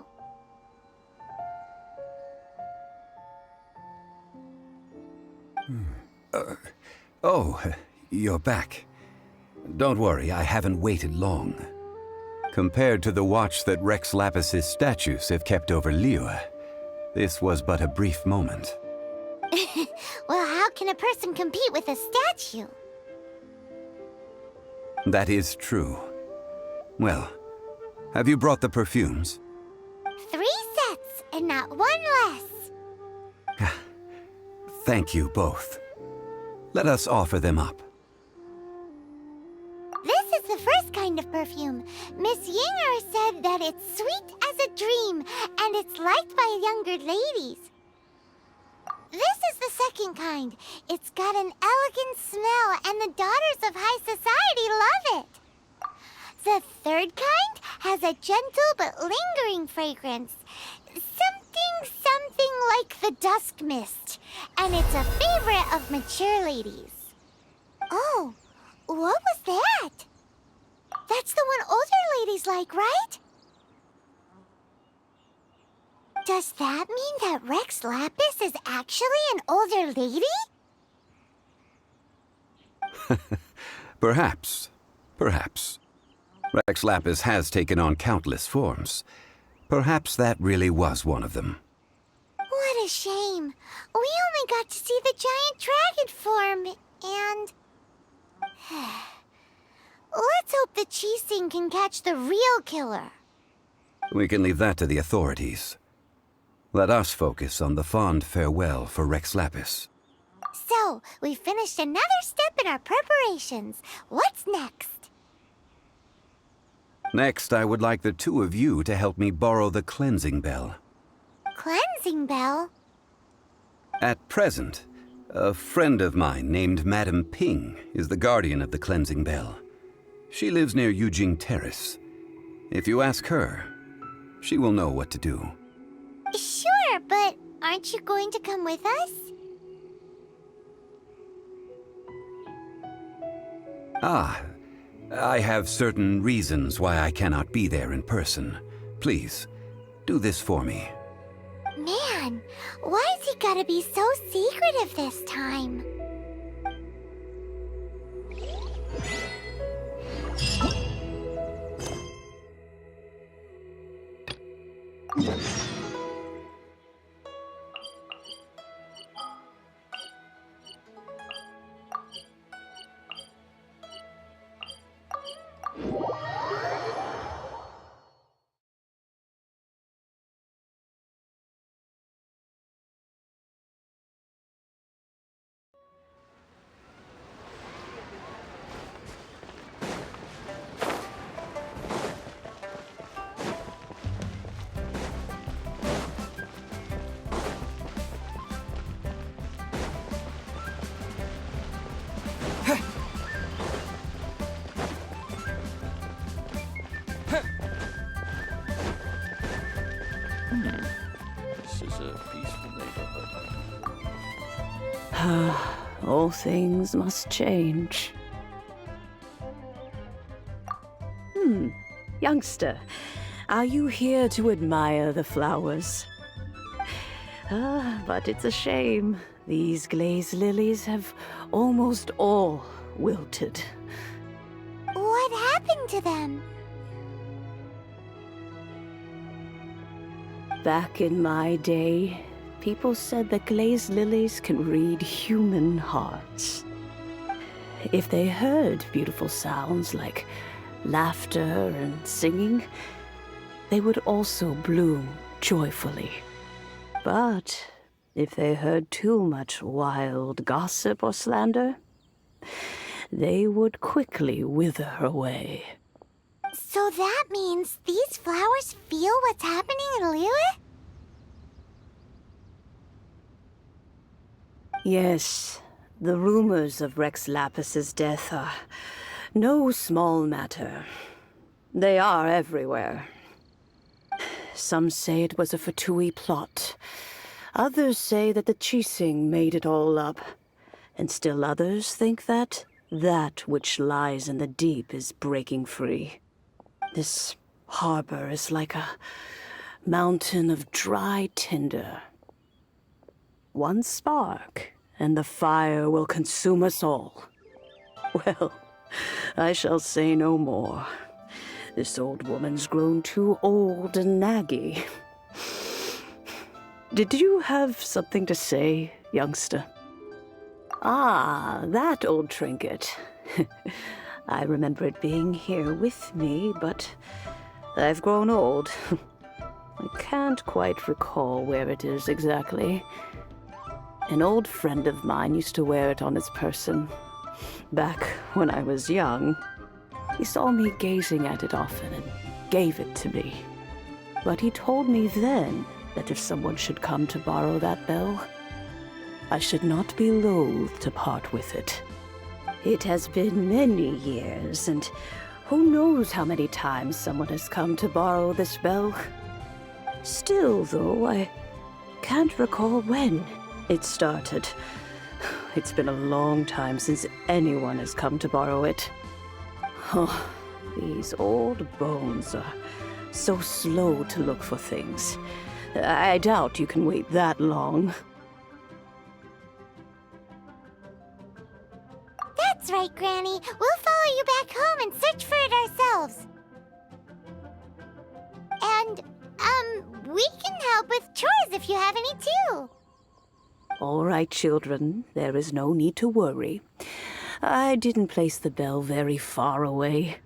Oh, you're back. Don't worry, I haven't waited long. Compared to the watch that Rex Lapis's statues have kept over Liyue, this was but a brief moment. Well, how can a person compete with a statue? That is true. Well, have you brought the perfumes? 3 sets, and not 1 less. Thank you both. Let us offer them up. This is the first kind of perfume. Miss Yinger said that it's sweet as a dream, and it's liked by younger ladies. This is the second kind. It's got an elegant smell, and the daughters of high society love it. The third kind has a gentle but lingering fragrance. Something like the dusk mist. And it's a favorite of mature ladies. Oh, what was that? That's the one older ladies like, right? Does that mean that Rex Lapis is actually an older lady? Perhaps. Perhaps. Rex Lapis has taken on countless forms. Perhaps that really was one of them. What a shame. We only got to see the giant dragon form, and... Let's hope the Chising can catch the real killer. We can leave that to the authorities. Let us focus on the fond farewell for Rex Lapis. So, we finished another step in our preparations. What's next? Next, I would like the two of you to help me borrow the cleansing bell. Cleansing bell? At present, a friend of mine named Madame Ping is the guardian of the cleansing bell. She lives near Yujing Terrace. If you ask her, she will know what to do. Sure, but aren't you going to come with us? Ah, I have certain reasons why I cannot be there in person. Please, do this for me. Man, why's he gotta be so secretive this time? This is a peaceful neighborhood. All things must change. Youngster, are you here to admire the flowers? But it's a shame. These glazed lilies have almost all wilted. What happened to them? Back in my day, people said that glazed lilies can read human hearts. If they heard beautiful sounds like laughter and singing, they would also bloom joyfully. But if they heard too much wild gossip or slander, they would quickly wither away. So that means these flowers feel what's happening in Liyue? Yes, the rumors of Rex Lapis's death are no small matter. They are everywhere. Some say it was a Fatui plot. Others say that the Chising made it all up. And still others think that which lies in the deep is breaking free. This harbor is like a mountain of dry tinder. One spark, and the fire will consume us all. Well, I shall say no more. This old woman's grown too old and naggy. Did you have something to say, youngster? Ah, that old trinket. I remember it being here with me, but I've grown old. I can't quite recall where it is exactly. An old friend of mine used to wear it on his person. Back when I was young, he saw me gazing at it often and gave it to me. But he told me then that if someone should come to borrow that bell, I should not be loath to part with it. It has been many years, and who knows how many times someone has come to borrow this bell. Still, though, I can't recall when it started. It's been a long time since anyone has come to borrow it. Oh, these old bones are so slow to look for things. I doubt you can wait that long. That's right, Granny. We'll follow you back home and search for it ourselves. And, we can help with chores if you have any too. All right, children, there is no need to worry. I didn't place the bell very far away.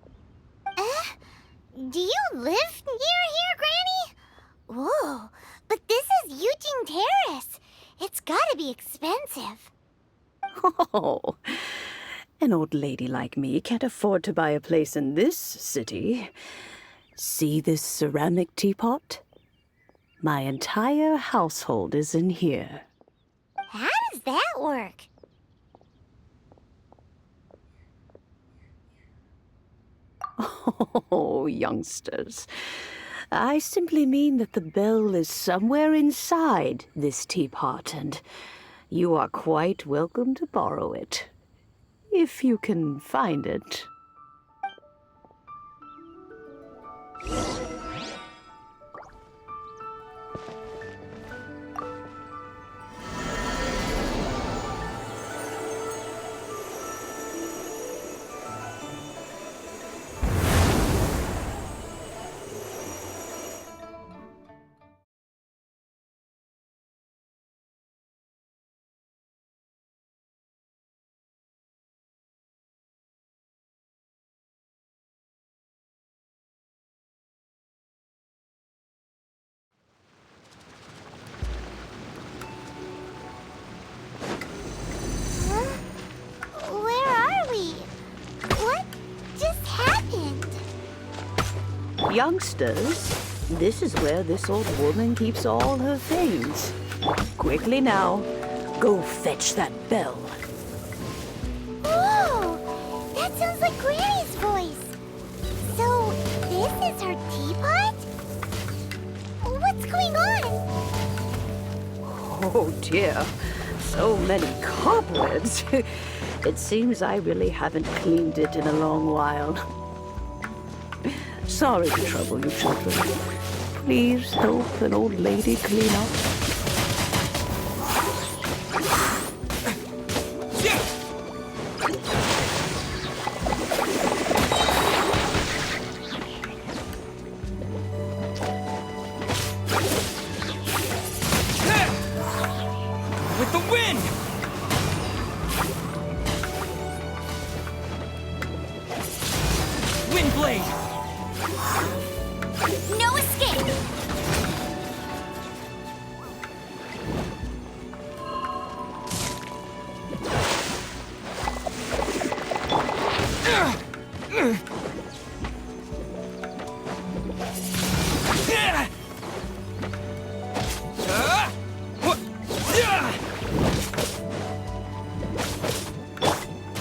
Do you live near here, Granny? Whoa, but this is Eugene Terrace. It's gotta be expensive. Oh, an old lady like me can't afford to buy a place in this city. See this ceramic teapot? My entire household is in here. How does that work? Oh, youngsters. I simply mean that the bell is somewhere inside this teapot, and you are quite welcome to borrow it. If you can find it. Where are we? What just happened? Youngsters, this is where this old woman keeps all her things. Quickly now, go fetch that bell. Whoa! That sounds like Granny's voice. So, this is her teapot? What's going on? Oh dear, so many cobwebs. It seems I really haven't cleaned it in a long while. Sorry to trouble you, children. Please help an old lady clean up. With the wind! Wind blade! No escape!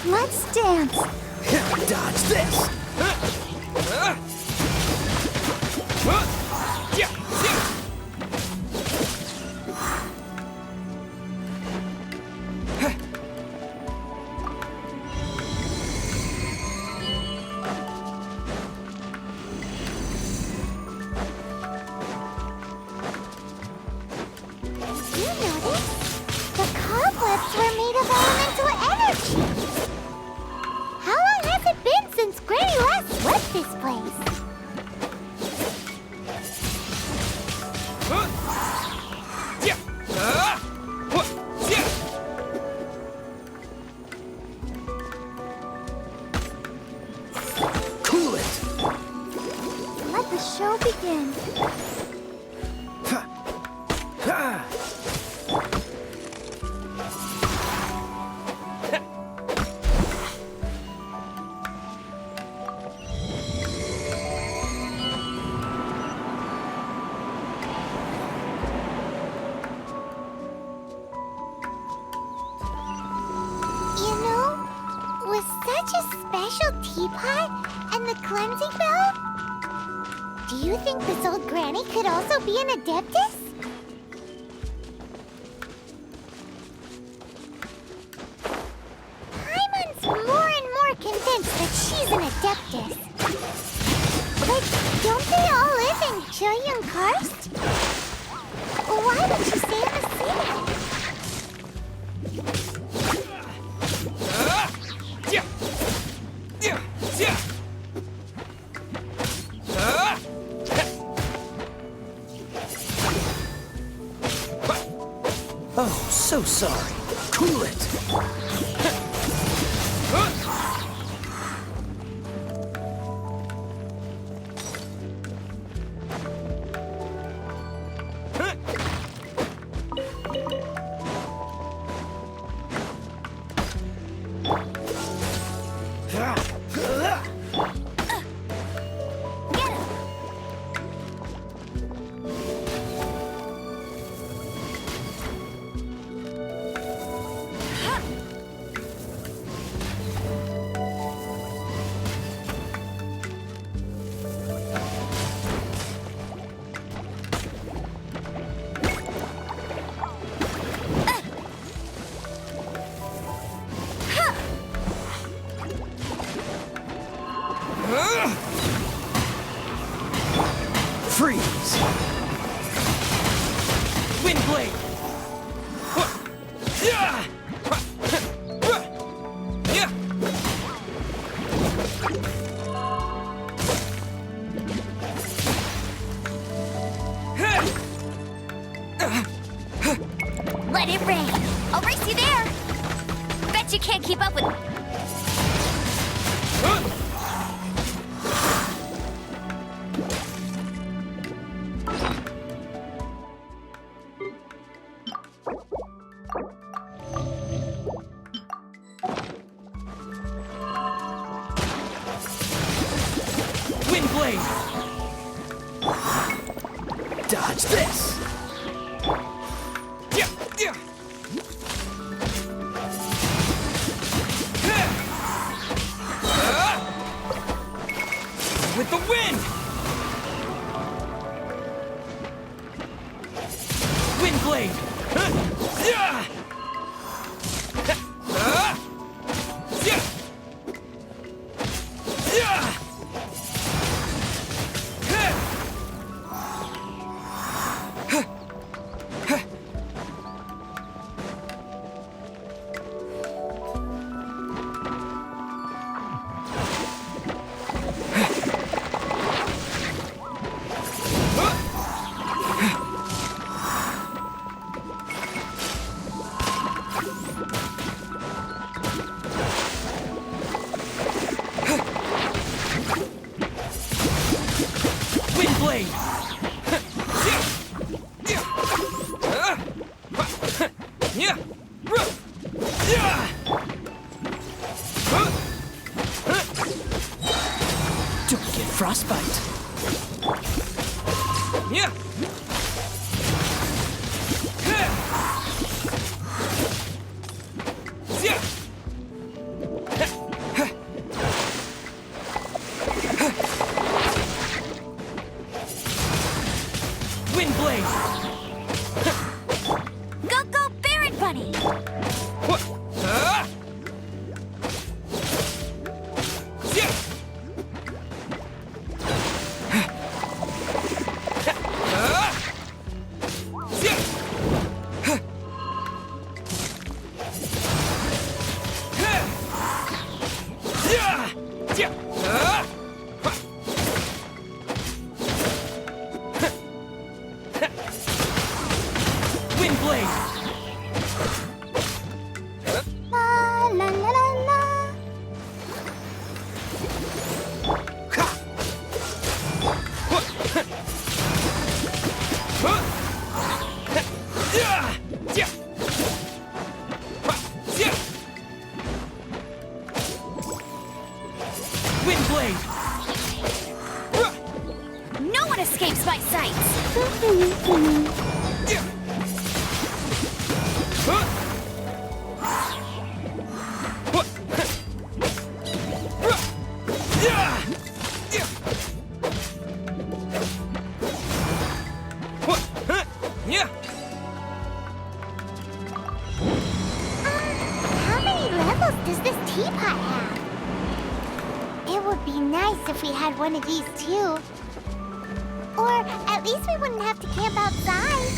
Let's dance! Dodge this! You notice? The cobwebs were made of elemental energy! How long has it been since Granny last swept this place? Cool it! Let the show begin. You know, with such a special teapot and the cleansing bell, do you think this old granny could also be an adeptus? Paimon's more and more convinced that she's an adeptus. But don't they all live in Julian Karst? Why would she stay in the city? Oh, so sorry. Cool it! Freeze! Windblade! Let it rain. I'll race you there. Bet you can't keep up with. Windblade! Dodge this! With the wind! Windblade! Don't get frostbite. Yeah. Windblade. Go, go, Baron Bunny! Windblade. La la la la la. Windblade. No one escapes my sights! How many levels does this teapot have? It would be nice if we had one of these too. Or at least we wouldn't have to camp outside.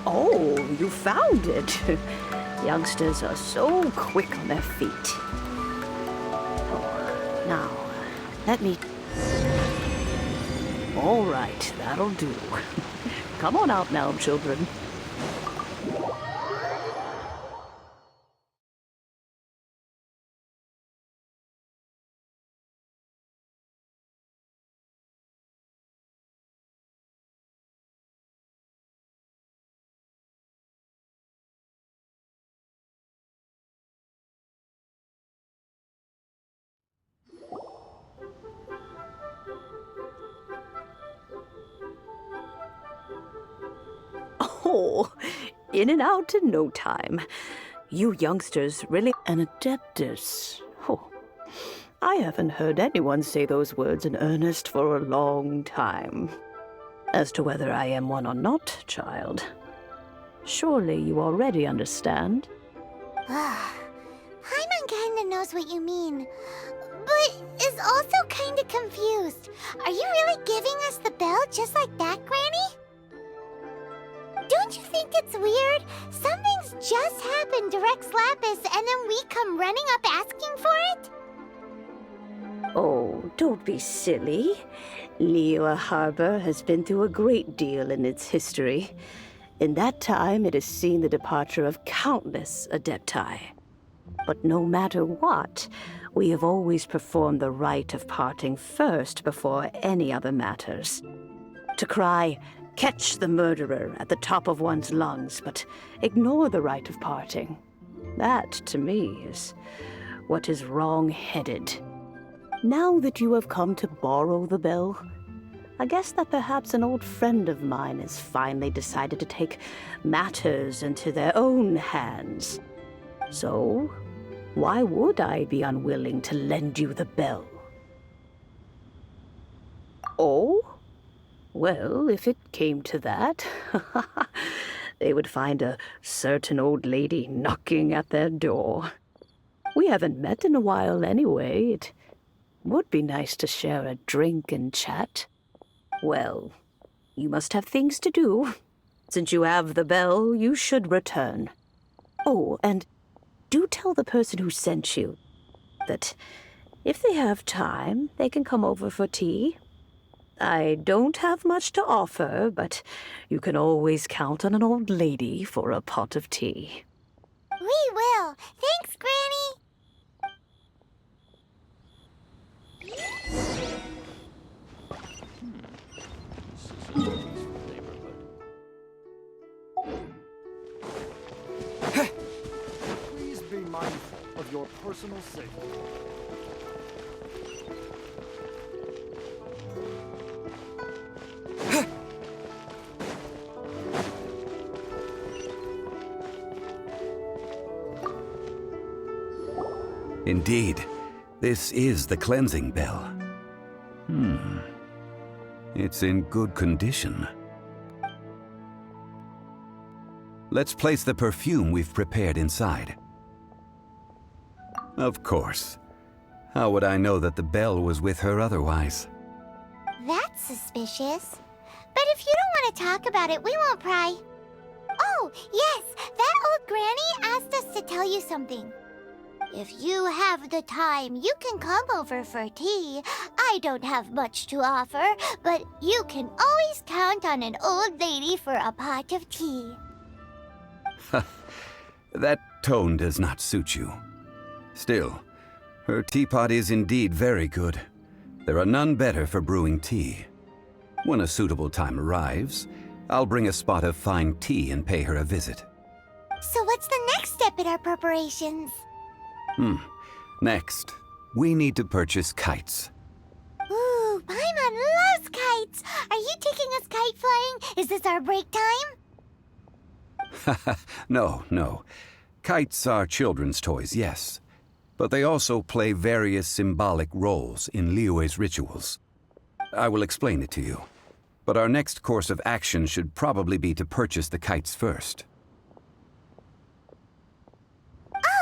Oh, you found it. Youngsters are so quick on their feet. Oh, now, let me... All right, that'll do. Come on out now, children. Oh, in and out in no time. You youngsters really an adeptus. Oh, I haven't heard anyone say those words in earnest for a long time. As to whether I am one or not, child, surely you already understand. Paimon kinda knows what you mean, but is also kinda confused. Are you really giving us the bell just like that, Granny? Don't you think it's weird? Something's just happened to Rex Lapis and then we come running up asking for it? Oh, don't be silly. Liyue Harbor has been through a great deal in its history. In that time, it has seen the departure of countless Adepti. But no matter what, we have always performed the rite of parting first before any other matters. To cry, "Catch the murderer," at the top of one's lungs, but ignore the rite of parting. That, to me, is what is wrong-headed. Now that you have come to borrow the bell, I guess that perhaps an old friend of mine has finally decided to take matters into their own hands. So, why would I be unwilling to lend you the bell? Oh? Well, if it came to that, they would find a certain old lady knocking at their door. We haven't met in a while anyway. It would be nice to share a drink and chat. Well, you must have things to do. Since you have the bell, you should return. Oh, and do tell the person who sent you that if they have time, they can come over for tea. I don't have much to offer, but you can always count on an old lady for a pot of tea. We will. Thanks, Granny. Please be mindful of your personal safety. Indeed, this is the cleansing bell. It's in good condition. Let's place the perfume we've prepared inside. Of course. How would I know that the bell was with her otherwise? That's suspicious. But if you don't want to talk about it, we won't pry. Oh, yes, that old granny asked us to tell you something. If you have the time, you can come over for tea. I don't have much to offer, but you can always count on an old lady for a pot of tea. That tone does not suit you. Still, her teapot is indeed very good. There are none better for brewing tea. When a suitable time arrives, I'll bring a spot of fine tea and pay her a visit. So what's the next step in our preparations? Next, we need to purchase kites. Ooh, Paimon loves kites! Are you taking us kite flying? Is this our break time? No. Kites are children's toys, yes. But they also play various symbolic roles in Liyue's rituals. I will explain it to you. But our next course of action should probably be to purchase the kites first.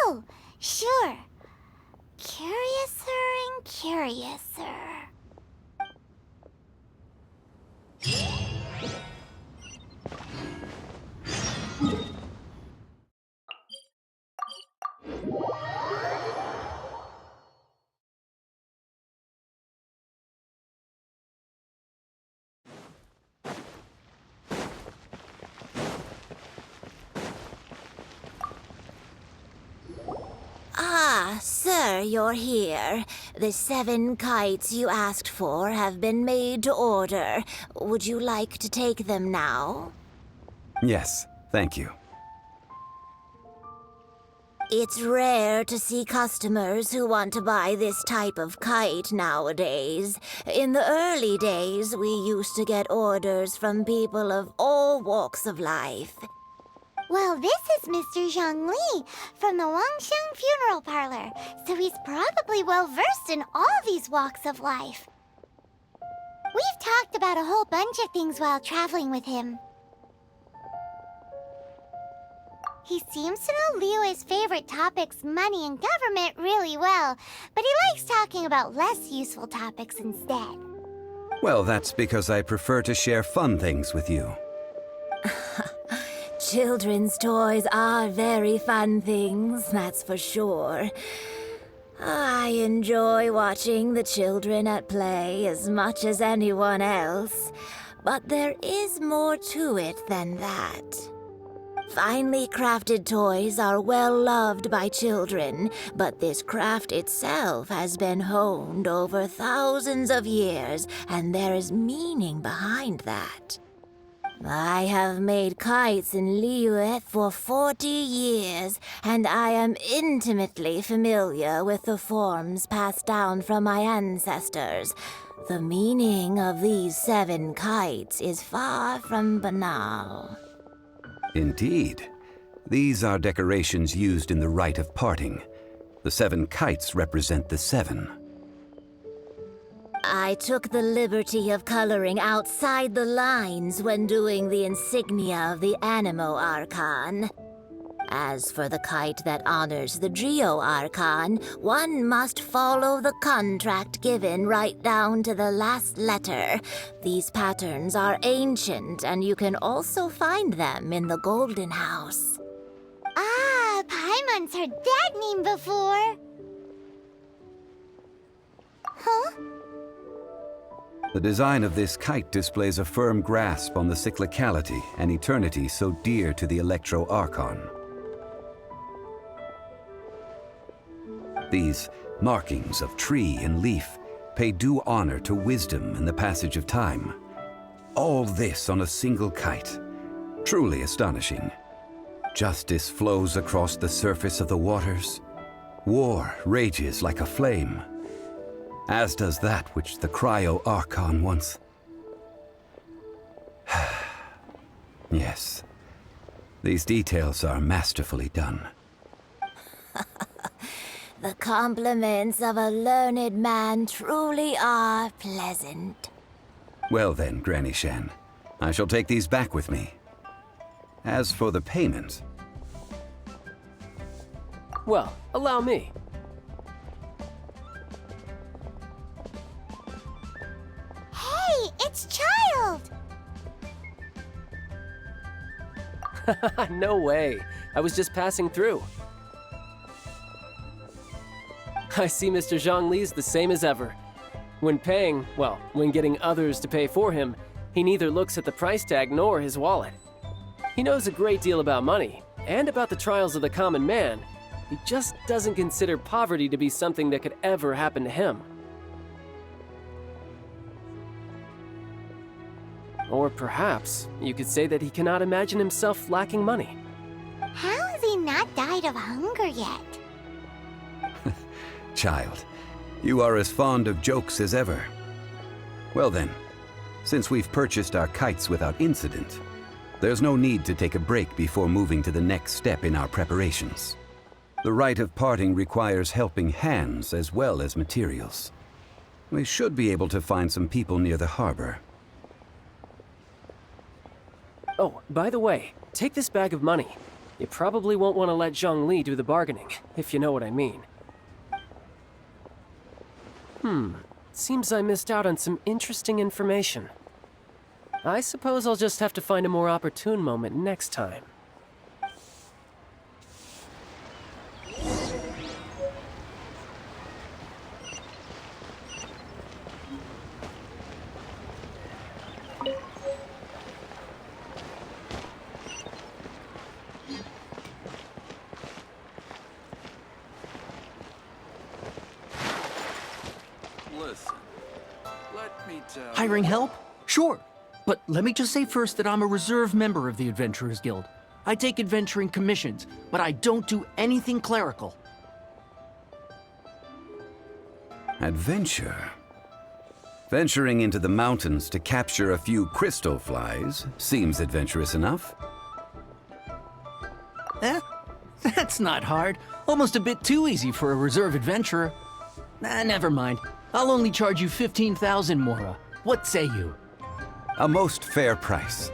Oh, sure. Curiouser and curiouser. Ah, sir, you're here. The 7 kites you asked for have been made to order. Would you like to take them now? Yes, thank you. It's rare to see customers who want to buy this type of kite nowadays. In the early days, we used to get orders from people of all walks of life. Well, this is Mr. Zhongli from the Wangsheng Funeral Parlor, so he's probably well-versed in all these walks of life. We've talked about a whole bunch of things while traveling with him. He seems to know Liyue's favorite topics, money and government, really well, but he likes talking about less useful topics instead. Well, that's because I prefer to share fun things with you. Children's toys are very fun things, that's for sure. I enjoy watching the children at play as much as anyone else, but there is more to it than that. Finely crafted toys are well loved by children, but this craft itself has been honed over thousands of years, and there is meaning behind that. I have made kites in Liyue for 40 years, and I am intimately familiar with the forms passed down from my ancestors. The meaning of these 7 kites is far from banal. Indeed. These are decorations used in the rite of parting. The 7 kites represent the 7. I took the liberty of coloring outside the lines when doing the insignia of the Animo Archon. As for the kite that honors the Geo Archon, one must follow the contract given right down to the last letter. These patterns are ancient, and you can also find them in the Golden House. Ah, Paimon's heard that name before. Huh? The design of this kite displays a firm grasp on the cyclicality and eternity so dear to the Electro Archon. These markings of tree and leaf pay due honor to wisdom and the passage of time. All this on a single kite. Truly astonishing. Justice flows across the surface of the waters. War rages like a flame. As does that which the Cryo Archon once... Yes. These details are masterfully done. The compliments of a learned man truly are pleasant. Well then, Granny Shan, I shall take these back with me. As for the payment... Well, allow me. Hey, it's Child! No way. I was just passing through. I see Mr. Zhongli's the same as ever. When paying, well, when getting others to pay for him, he neither looks at the price tag nor his wallet. He knows a great deal about money, and about the trials of the common man. He just doesn't consider poverty to be something that could ever happen to him. Or perhaps you could say that he cannot imagine himself lacking money. How has he not died of hunger yet? Child, you are as fond of jokes as ever. Well then, since we've purchased our kites without incident, there's no need to take a break before moving to the next step in our preparations. The rite of parting requires helping hands as well as materials. We should be able to find some people near the harbor. Oh, by the way, take this bag of money. You probably won't want to let Zhongli do the bargaining, if you know what I mean. Seems I missed out on some interesting information. I suppose I'll just have to find a more opportune moment next time. Listen, let me tell Hiring help? Sure. But let me just say first that I'm a reserve member of the Adventurers Guild. I take adventuring commissions, but I don't do anything clerical. Adventure? Venturing into the mountains to capture a few crystal flies seems adventurous enough. That's not hard. Almost a bit too easy for a reserve adventurer. Never mind. I'll only charge you 15,000 Mora. What say you? A most fair price.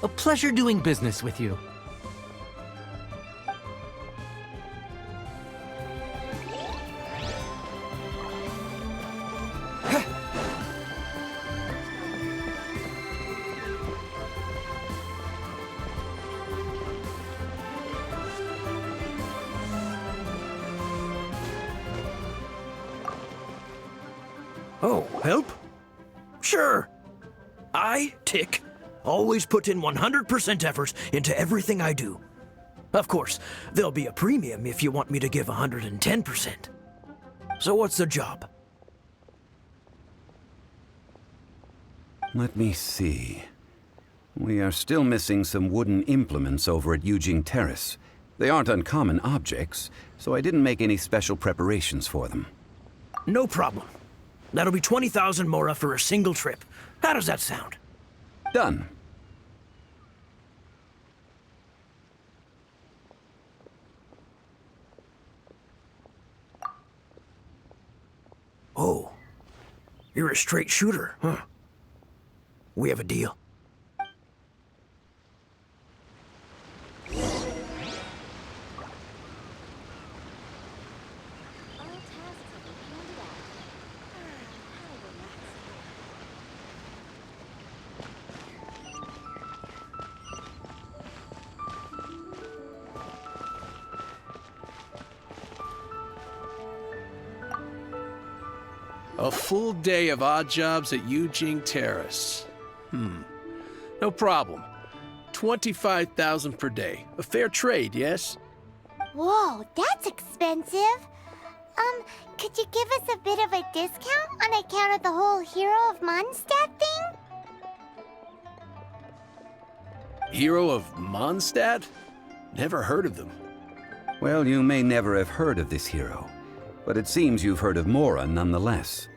A pleasure doing business with you. Oh, help? Sure. I, Tick, always put in 100% effort into everything I do. Of course, there'll be a premium if you want me to give 110%. So what's the job? Let me see. We are still missing some wooden implements over at Yujing Terrace. They aren't uncommon objects, so I didn't make any special preparations for them. No problem. That'll be 20,000 Mora for a single trip. How does that sound? Done. Oh, you're a straight shooter, huh? We have a deal. A full day of odd jobs at Yujing Terrace. No problem. 25,000 per day. A fair trade, yes? Whoa, that's expensive. Could you give us a bit of a discount on account of the whole Hero of Mondstadt thing? Hero of Mondstadt? Never heard of them. Well, you may never have heard of this hero, but it seems you've heard of Mora nonetheless.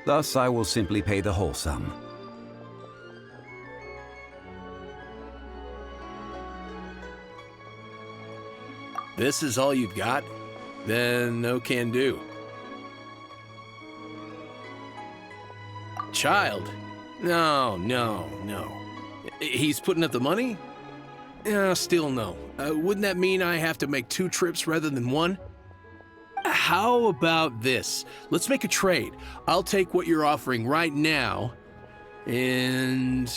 Thus, I will simply pay the whole sum. This is all you've got? Then no can do. Child? No. He's putting up the money? Still no. Wouldn't that mean I have to make 2 trips rather than 1? How about this? Let's make a trade. I'll take what you're offering right now and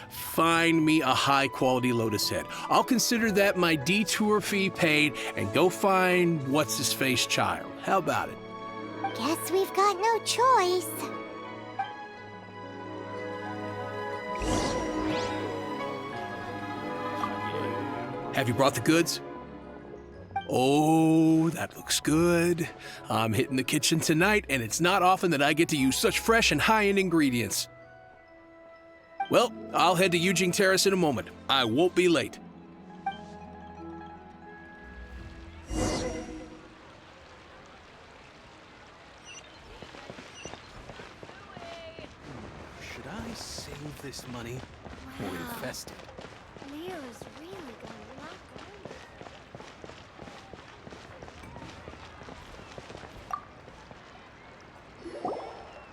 find me a high-quality lotus head. I'll consider that my detour fee paid and go find what's-his-face child. How about it? Guess we've got no choice. Have you brought the goods? Oh, that looks good. I'm hitting the kitchen tonight, and it's not often that I get to use such fresh and high-end ingredients. Well, I'll head to Yujing Terrace in a moment. I won't be late. Should I save this money or invest it? Leo's really gonna rock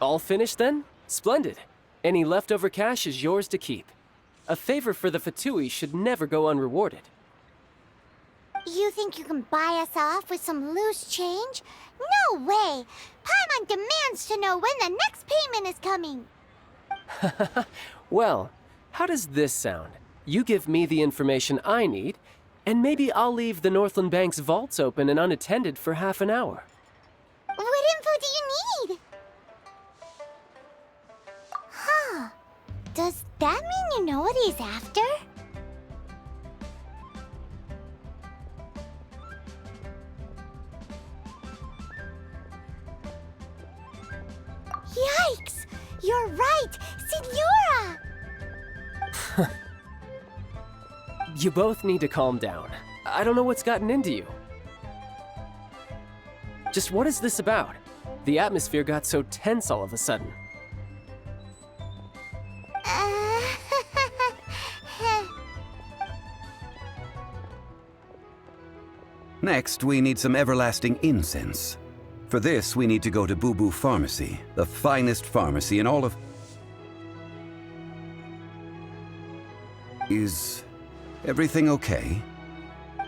All finished then? Splendid. Any leftover cash is yours to keep. A favor for the Fatui should never go unrewarded. You think you can buy us off with some loose change? No way! Paimon demands to know when the next payment is coming! Well, how does this sound? You give me the information I need, and maybe I'll leave the Northland Bank's vaults open and unattended for half an hour. What info do you need? Huh. Does that mean you know what he's after? Yikes! You're right! Signora! You both need to calm down. I don't know what's gotten into you. Just what is this about? The atmosphere got so tense all of a sudden. Next, we need some everlasting incense. For this, we need to go to Boo Boo Pharmacy, the finest pharmacy in all of... Is everything okay?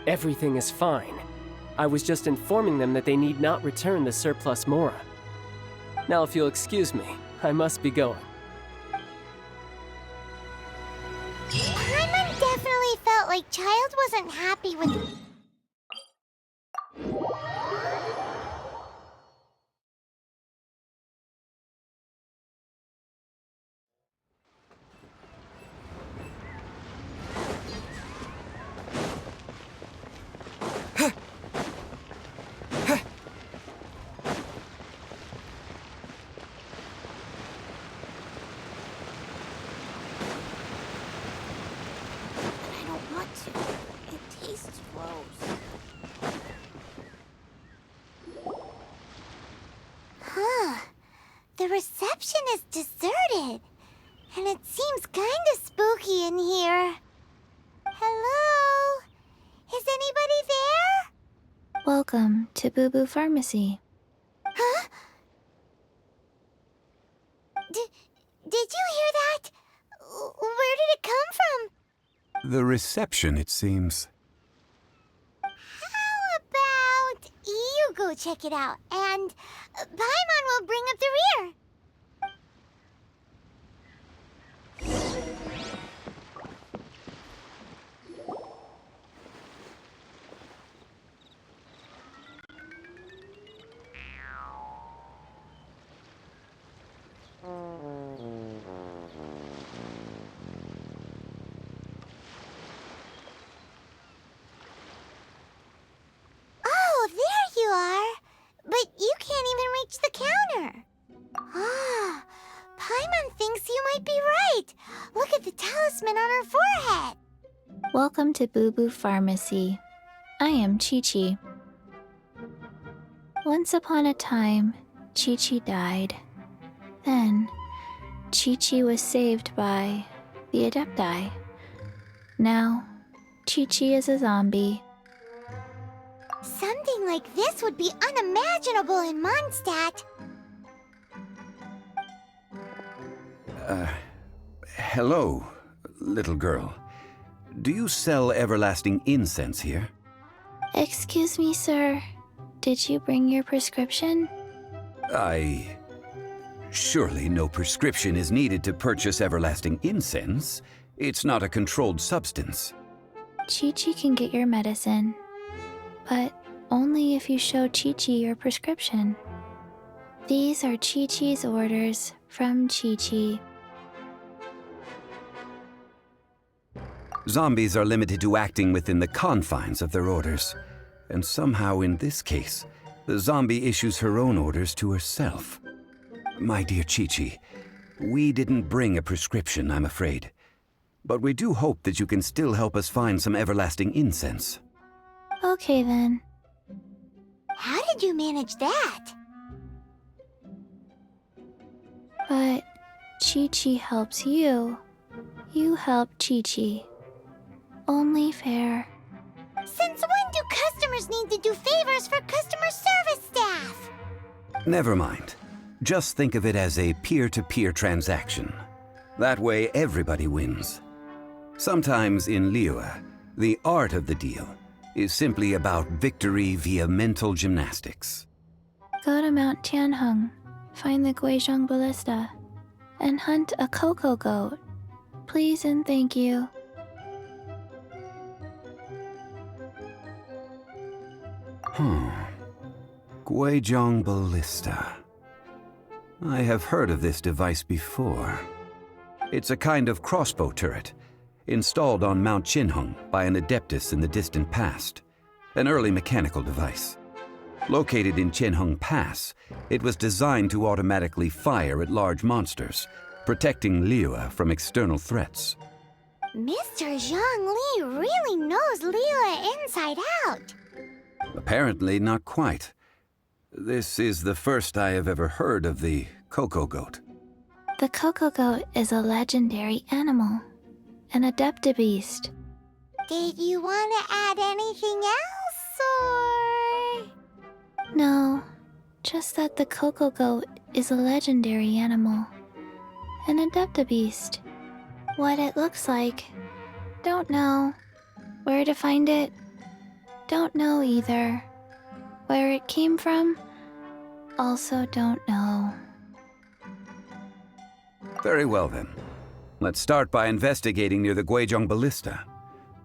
Everything is fine. I was just informing them that they need not return the surplus Mora. Now, if you'll excuse me, I must be going. Paimon definitely felt like Child wasn't happy with... The reception is deserted, and it seems kinda spooky in here. Hello? Is anybody there? Welcome to Boo Boo Pharmacy. Huh? Did you hear that? Where did it come from? The reception, it seems. How about you go check it out, and Paimon will bring up the rear. Oh, there you are. But you can't even reach the counter. Ah, Paimon thinks you might be right. Look at the talisman on her forehead. Welcome to Boo Boo Pharmacy. I am Chi-Chi. Once upon a time, Chi-Chi died. Then, Chi-Chi was saved by the Adepti. Now, Chi-Chi is a zombie. Something like this would be unimaginable in Mondstadt. Hello, little girl. Do you sell everlasting incense here? Excuse me, sir. Did you bring your prescription? Surely no prescription is needed to purchase everlasting incense. It's not a controlled substance. Chi-Chi can get your medicine, but only if you show Chi-Chi your prescription. These are Chi-Chi's orders from Chi-Chi. Zombies are limited to acting within the confines of their orders. And somehow in this case, the zombie issues her own orders to herself. My dear Chi-Chi, we didn't bring a prescription, I'm afraid. But we do hope that you can still help us find some everlasting incense. Okay then. How did you manage that? But Chi-Chi helps you. You help Chi-Chi. Only fair. Since when do customers need to do favors for customer service staff? Never mind. Just think of it as a peer-to-peer transaction. That way everybody wins. Sometimes in Liyue, the art of the deal is simply about victory via mental gymnastics. Go to Mount Tianheng, find the Guizhong Ballista, and hunt a cocoa goat. Please and thank you. Guizhong Ballista. I have heard of this device before. It's a kind of crossbow turret, installed on Mount Tianheng by an adeptus in the distant past. An early mechanical device. Located in Tianheng Pass, it was designed to automatically fire at large monsters, protecting Liyue from external threats. Mr. Zhongli really knows Liyue inside out. Apparently not quite. This is the first I have ever heard of the Coco Goat. The Coco Goat is a legendary animal, an adeptabeast. Did you want to add anything else, or...? No, just that the Coco Goat is a legendary animal, an adeptabeast. What it looks like, don't know. Where to find it, don't know either. Where it came from, also don't know. Very well then. Let's start by investigating near the Guizhong Ballista.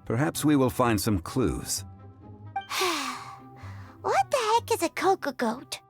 Perhaps we will find some clues. What the heck is a Coco Goat?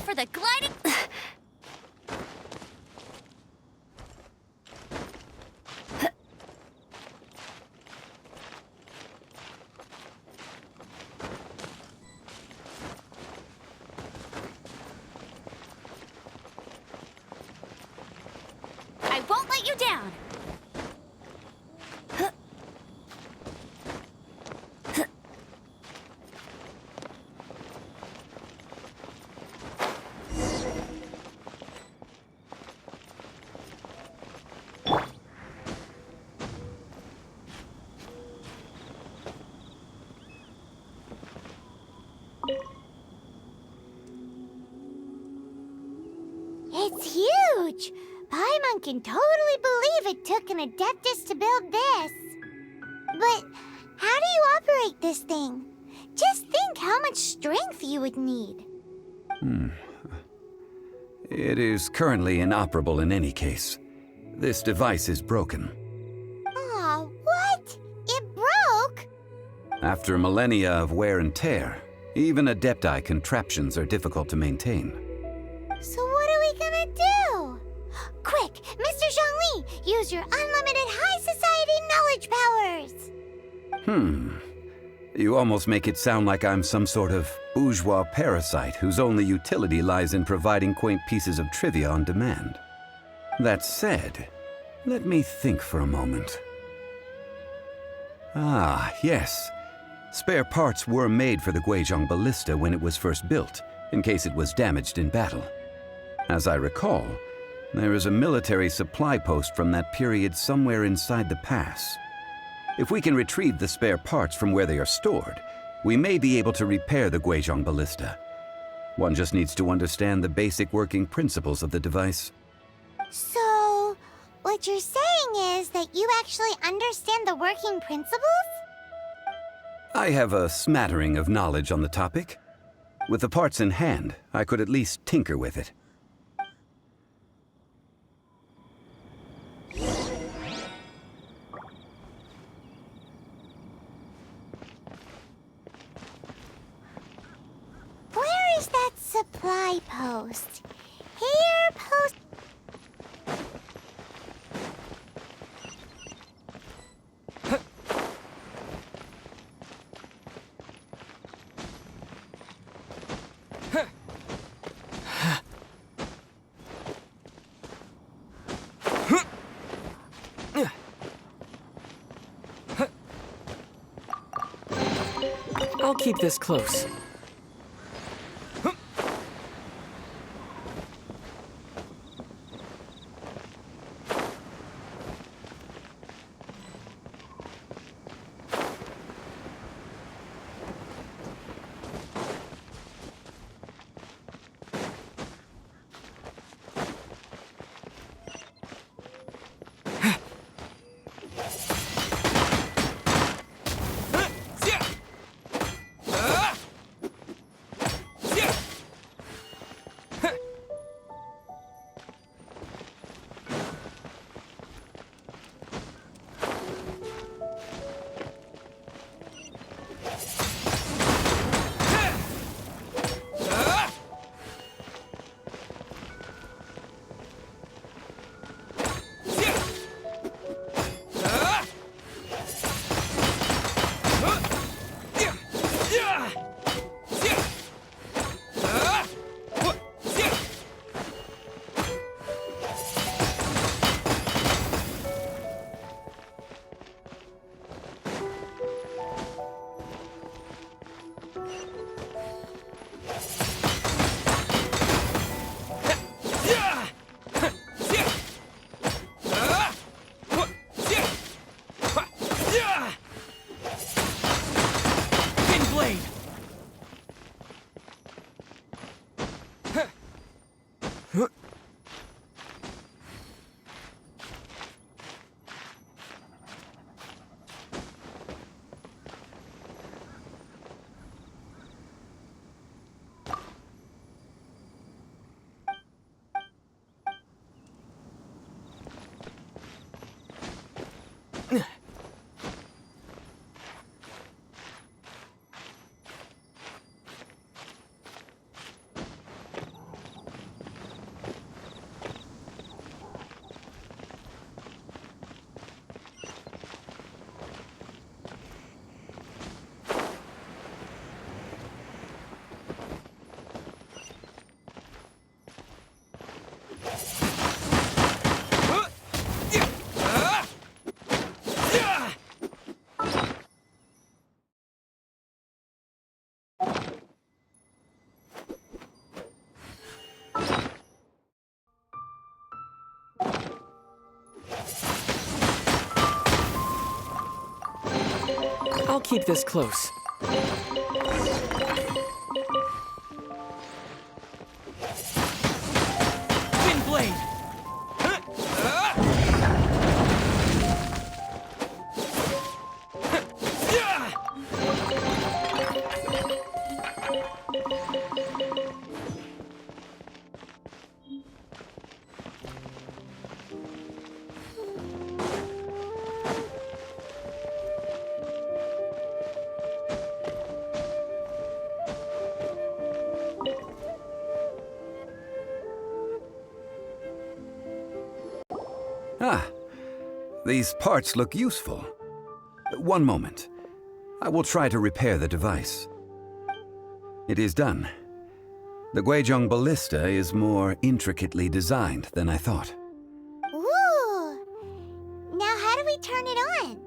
For the gliding... I won't let you down. It's huge! Paimon can totally believe it took an Adeptus to build this. But how do you operate this thing? Just think how much strength you would need. It is currently inoperable in any case. This device is broken. Aw, what? It broke? After millennia of wear and tear, even Adepti contraptions are difficult to maintain. So what are we gonna do? Quick, Mr. Zhongli, use your unlimited high society knowledge powers! You almost make it sound like I'm some sort of bourgeois parasite whose only utility lies in providing quaint pieces of trivia on demand. That said, let me think for a moment. Ah, yes. Spare parts were made for the Guizhong Ballista when it was first built, in case it was damaged in battle. As I recall, there is a military supply post from that period somewhere inside the pass. If we can retrieve the spare parts from where they are stored, we may be able to repair the Guizhong Ballista. One just needs to understand the basic working principles of the device. So, what you're saying is that you actually understand the working principles? I have a smattering of knowledge on the topic. With the parts in hand, I could at least tinker with it. Where is that supply post? Here, post... I'll keep this close. I'll keep this close. Wind blade! Ah, these parts look useful. One moment. I will try to repair the device. It is done. The Guizhong ballista is more intricately designed than I thought. Ooh! Now how do we turn it on?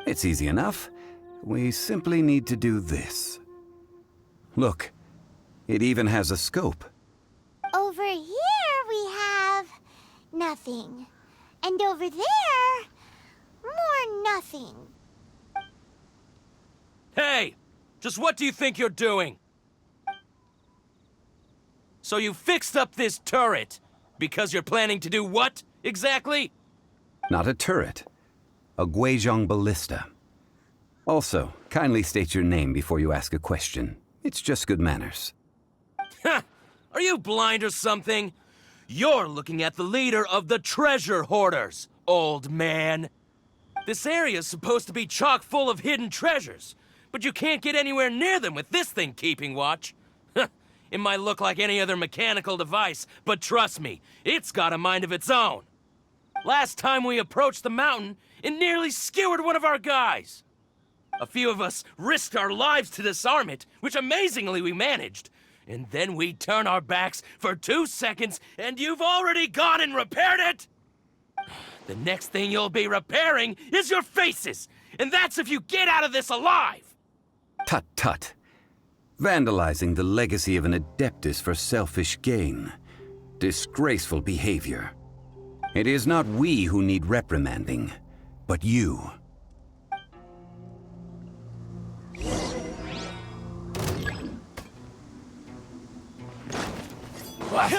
It's easy enough. We simply need to do this. Look, it even has a scope. Over here we have nothing. And over there, more nothing. Hey! Just what do you think you're doing? So you fixed up this turret because you're planning to do what, exactly? Not a turret. A Guizhong ballista. Also, kindly state your name before you ask a question. It's just good manners. Ha! Are you blind or something? You're looking at the leader of the treasure hoarders, old man. This area's supposed to be chock full of hidden treasures, but you can't get anywhere near them with this thing keeping watch. It might look like any other mechanical device, but trust me, it's got a mind of its own. Last time we approached the mountain, it nearly skewered one of our guys. A few of us risked our lives to disarm it, which amazingly we managed. And then we turn our backs for 2 seconds, and you've already gone and repaired it? The next thing you'll be repairing is your faces, and that's if you get out of this alive! Tut tut. Vandalizing the legacy of an Adeptus for selfish gain. Disgraceful behavior. It is not we who need reprimanding, but you. I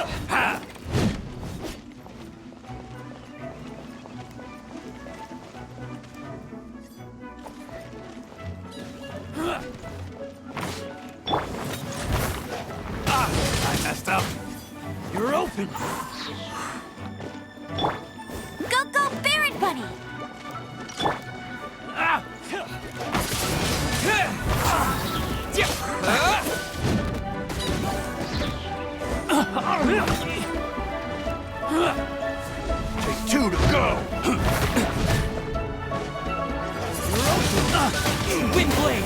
messed up. You're open. Go, go, Barret Bunny! Take 2 to go. Wind blade!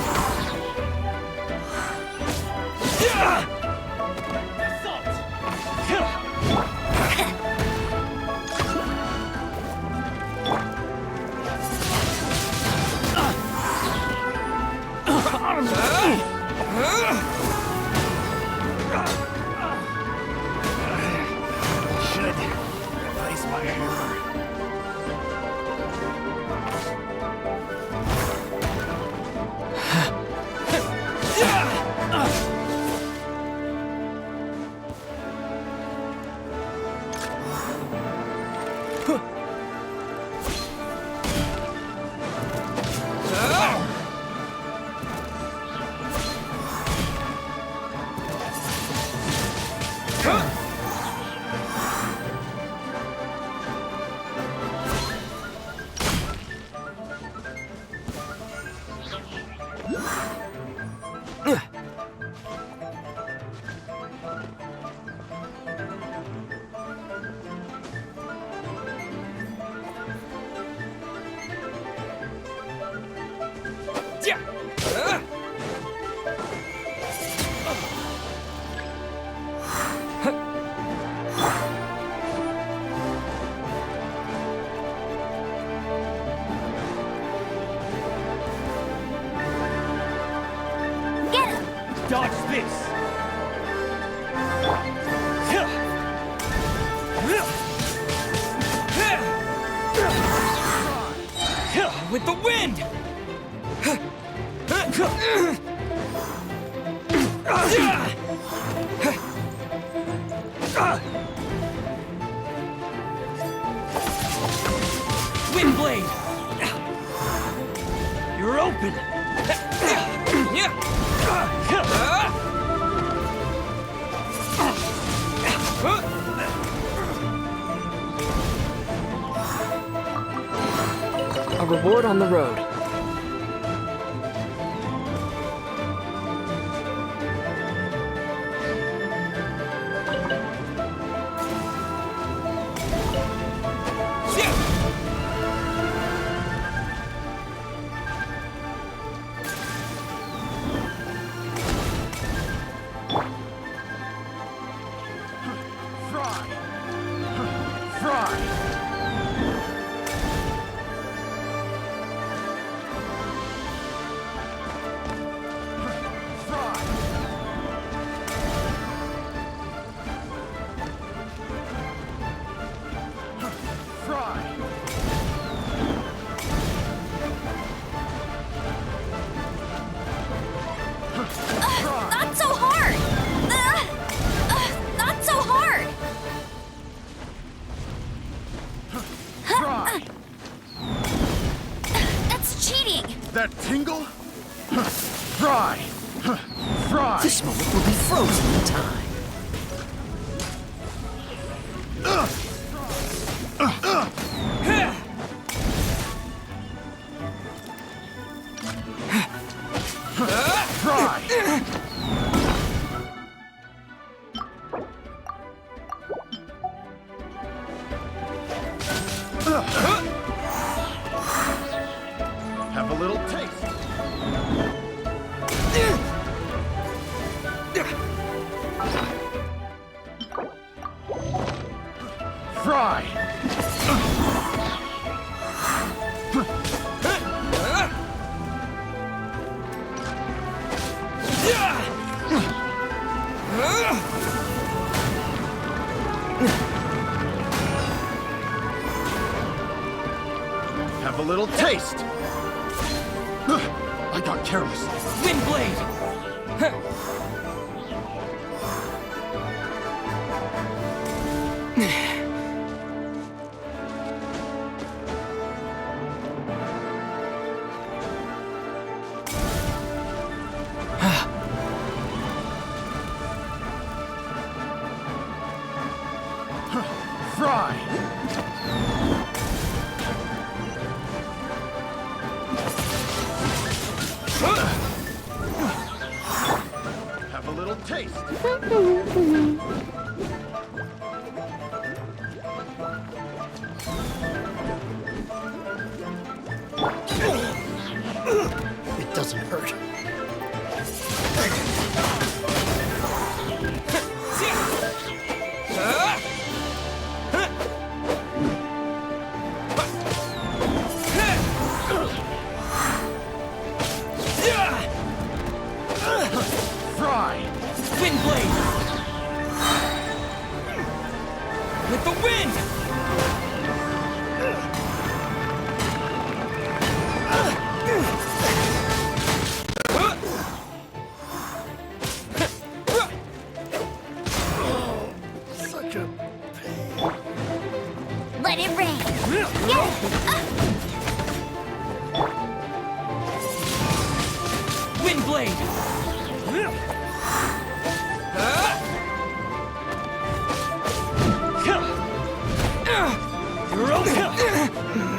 Dodge this! With the wind! Windblade! You're open! A reward on the road. Not so hard! Not so hard! That's cheating! That tingle? Fry! Fry! This moment will be frozen in time. Have a little taste. Fry! Have a little taste. I got careless. Windblade! Fry! Have a little taste. It doesn't hurt. Fry! Windblade! With the wind! Windblade! You're open!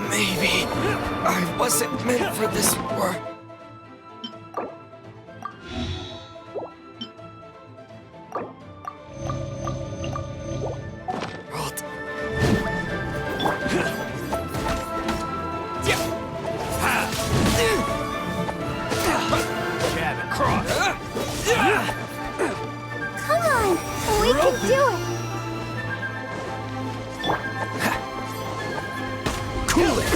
Maybe I wasn't meant for this work. Come on, we can do it. Cool it!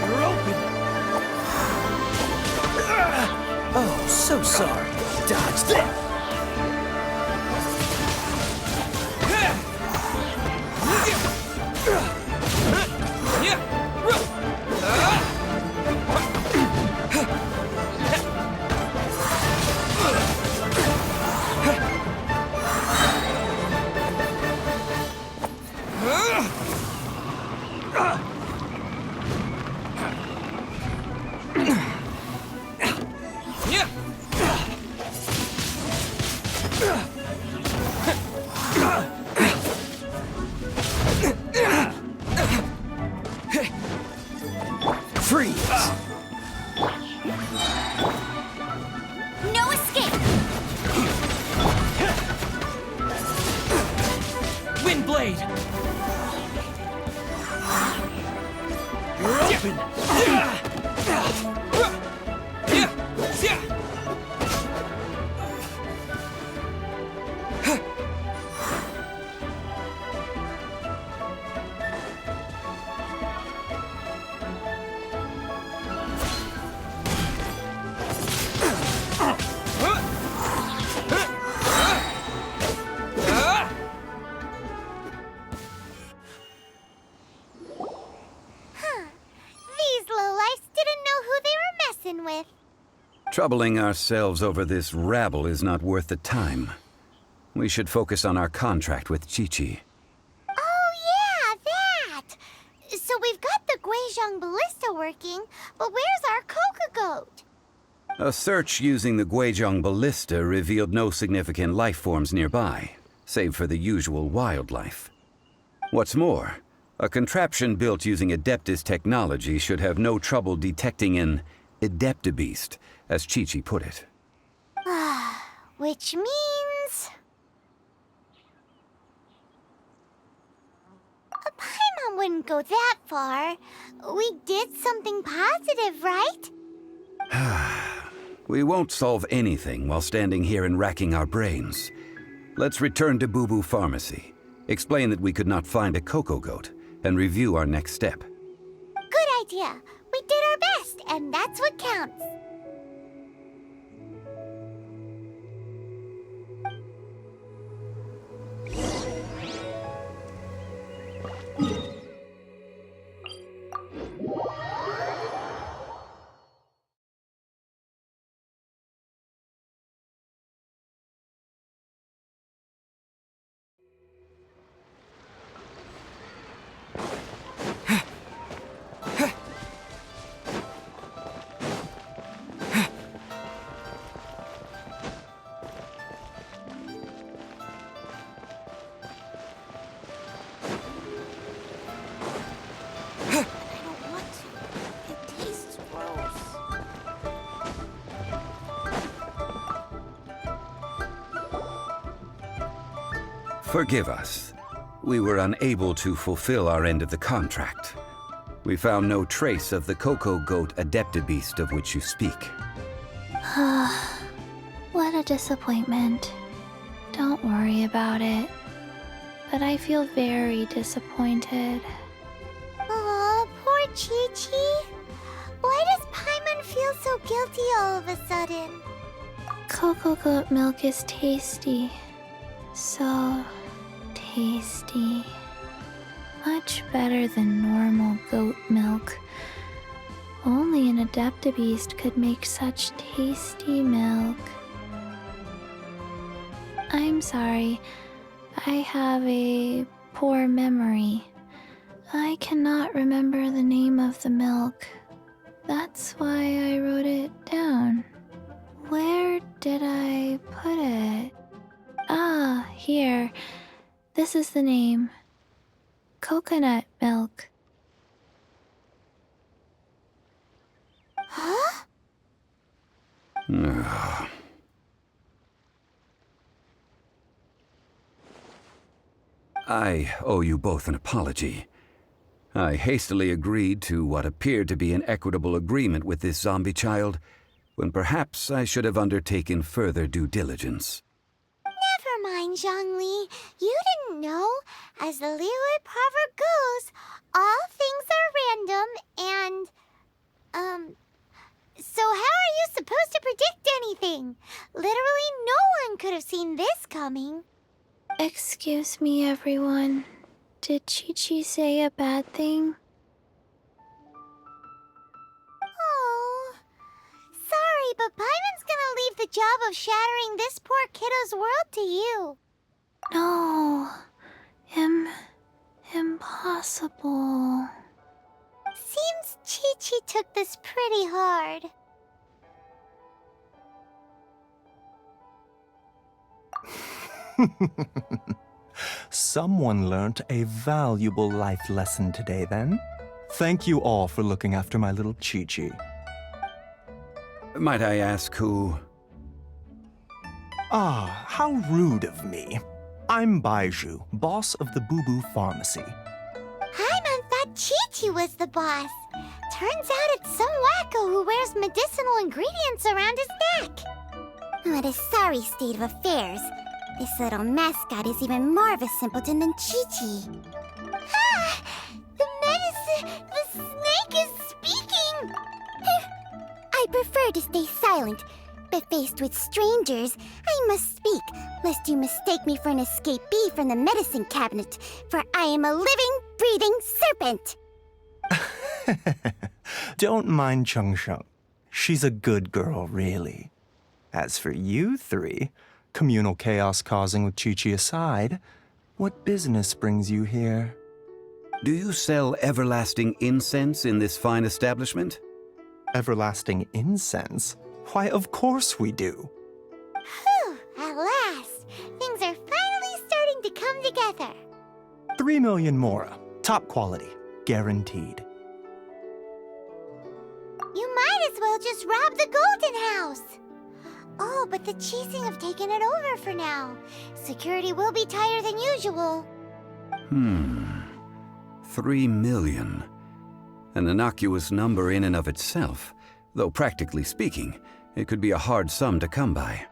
You're open! Oh, so sorry. Dodge that! Freeze! No escape! Windblade! You're open! These lowlifes didn't know who they were messing with. Troubling ourselves over this rabble is not worth the time. We should focus on our contract with Chi-Chi. Oh yeah, that! So we've got the Guizhong ballista working, but where's our Coca goat? A search using the Guizhong ballista revealed no significant life forms nearby, save for the usual wildlife. What's more, a contraption built using Adeptus technology should have no trouble detecting an Adeptabeast, as Chi-Chi put it. Which means... Paimon wouldn't go that far. We did something positive, right? We won't solve anything while standing here and racking our brains. Let's return to Boo Boo Pharmacy, explain that we could not find a Coco Goat, and review our next step. Good idea. We did our best, and that's what counts. Forgive us. We were unable to fulfill our end of the contract. We found no trace of the Coco Goat Adeptabeast of which you speak. What a disappointment. Don't worry about it. But I feel very disappointed. Aw, poor Chi-Chi. Why does Paimon feel so guilty all of a sudden? Cocoa goat milk is tasty. So tasty. Much better than normal goat milk. Only an Adeptabeast could make such tasty milk. I'm sorry. I have a poor memory. I cannot remember the name of the milk. That's why I wrote it down. Where did I put it? Ah, here. This is the name. Coconut milk. Huh? I owe you both an apology. I hastily agreed to what appeared to be an equitable agreement with this zombie child, when perhaps I should have undertaken further due diligence. Never mind, Zhongli. You didn't know. As the Liyue proverb goes, all things are random and, so how are you supposed to predict anything? Literally no one could have seen this coming. Excuse me, everyone. Did Chi-Chi say a bad thing? Oh, sorry, but Paimon's gonna leave the job of shattering this poor kiddo's world to you. No. Impossible. Seems Chi-Chi took this pretty hard. Someone learnt a valuable life lesson today, then. Thank you all for looking after my little Chi-Chi. Might I ask who? Ah, how rude of me. I'm Baiju, boss of the Boo Boo Pharmacy. Paimon thought Chi-Chi was the boss. Turns out it's some wacko who wears medicinal ingredients around his neck. What a sorry state of affairs. This little mascot is even more of a simpleton than Chi-Chi. Ah! The snake is speaking! I prefer to stay silent, but faced with strangers, I must speak, lest you mistake me for an escapee from the medicine cabinet, for I am a living, breathing serpent! Don't mind Chung Sheng. She's a good girl, really. As for you three, communal chaos causing with Chi-Chi aside, what business brings you here? Do you sell everlasting incense in this fine establishment? Everlasting incense? Why, of course we do. Whew, at last. Things are finally starting to come together. 3 million mora. Top quality. Guaranteed. You might as well just rob the Golden House. Oh, but the Cheesing have taken it over for now. Security will be tighter than usual. 3 million. An innocuous number in and of itself, though practically speaking, it could be a hard sum to come by.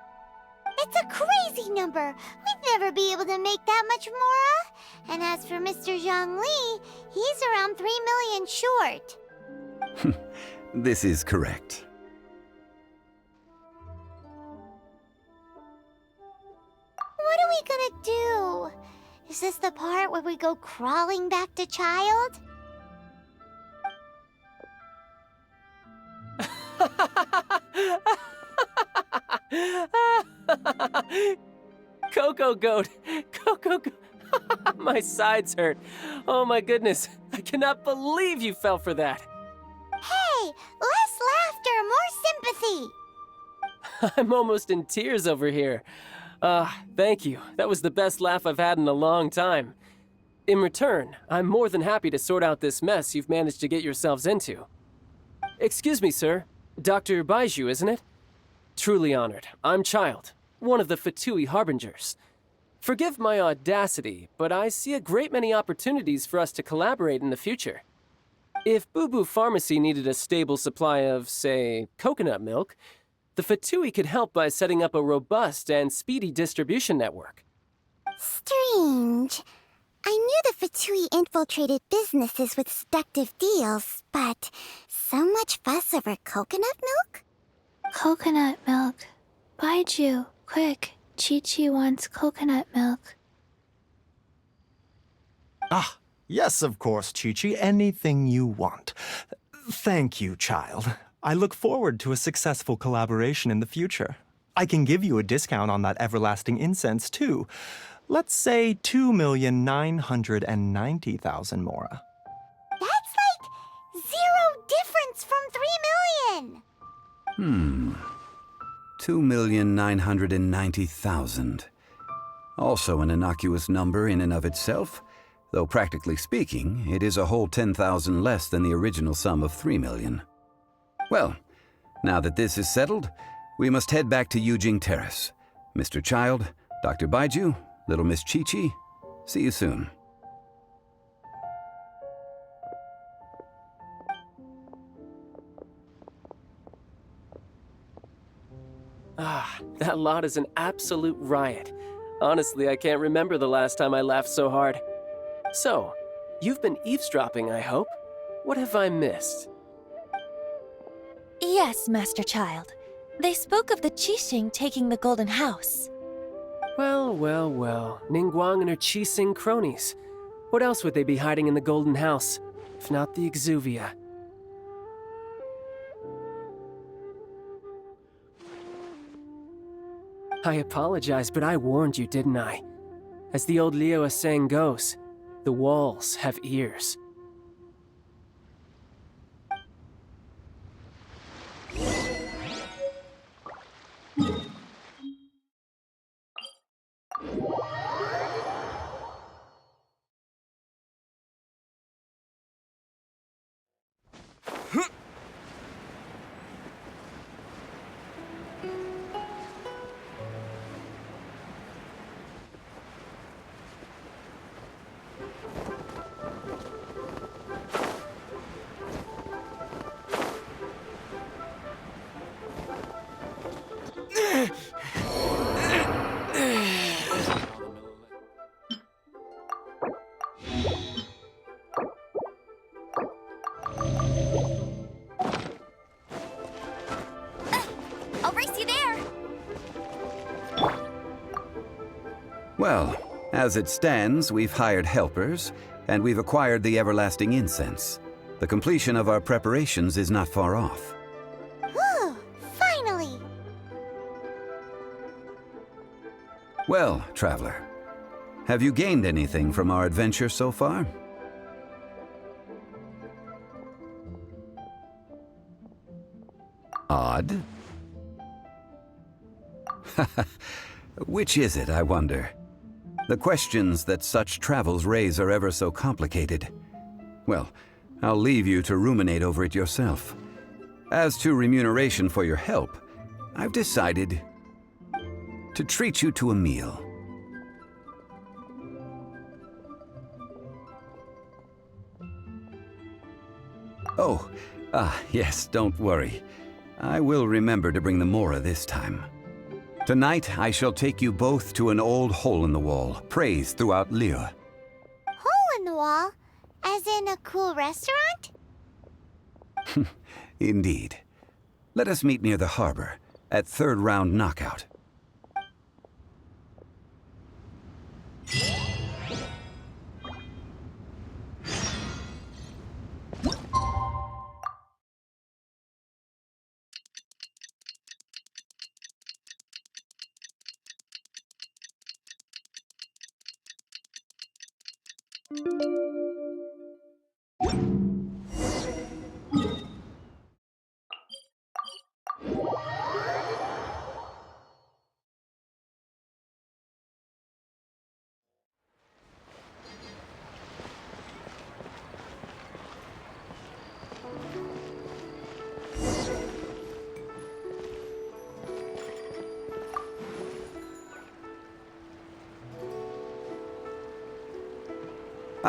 It's a crazy number. We'd never be able to make that much mora. And as for Mr. Zhongli, he's around 3 million short. This is correct. What are we gonna do? Is this the part where we go crawling back to child? Coco Goat! Coco Goat! My sides hurt. Oh my goodness. I cannot believe you fell for that. Hey, less laughter, more sympathy. I'm almost in tears over here. Thank you. That was the best laugh I've had in a long time. In return, I'm more than happy to sort out this mess you've managed to get yourselves into. Excuse me, sir. Dr. Baiju, isn't it? Truly honored. I'm Child, one of the Fatui Harbingers. Forgive my audacity, but I see a great many opportunities for us to collaborate in the future. If Boo Boo Pharmacy needed a stable supply of, say, coconut milk, the Fatui could help by setting up a robust and speedy distribution network. Strange. I knew the Fatui infiltrated businesses with seductive deals, but so much fuss over coconut milk? Coconut milk. Baiju, quick. Chi-Chi wants coconut milk. Ah, yes, of course, Chi-Chi. Anything you want. Thank you, child. I look forward to a successful collaboration in the future. I can give you a discount on that everlasting incense, too. Let's say 2,990,000 mora. That's like 0 difference from 3 million. 2,990,000. Also an innocuous number in and of itself, though practically speaking, it is a whole 10,000 less than the original sum of 3 million. Well, now that this is settled, we must head back to Yujing Terrace. Mr. Child, Dr. Baiju, Little Miss Chi-Chi, see you soon. Ah, that lot is an absolute riot. Honestly, I can't remember the last time I laughed so hard. So, you've been eavesdropping, I hope? What have I missed? Yes, Master Child. They spoke of the Qixing taking the Golden House. Well, well, well. Ningguang and her Qixing cronies. What else would they be hiding in the Golden House, if not the Exuvia? I apologize, but I warned you, didn't I? As the old Liyue saying goes, the walls have ears. I'll race you there! Well, as it stands, we've hired helpers, and we've acquired the everlasting incense. The completion of our preparations is not far off. Whew, finally! Well, traveler, have you gained anything from our adventure so far? Odd. Which is it, I wonder? The questions that such travels raise are ever so complicated. Well, I'll leave you to ruminate over it yourself. As to remuneration for your help, I've decided to treat you to a meal. Oh, yes, don't worry. I will remember to bring the Mora this time. Tonight, I shall take you both to an old hole-in-the-wall, praised throughout Liyue. Hole in the wall? As in a cool restaurant? Indeed. Let us meet near the harbor, at third round knockout.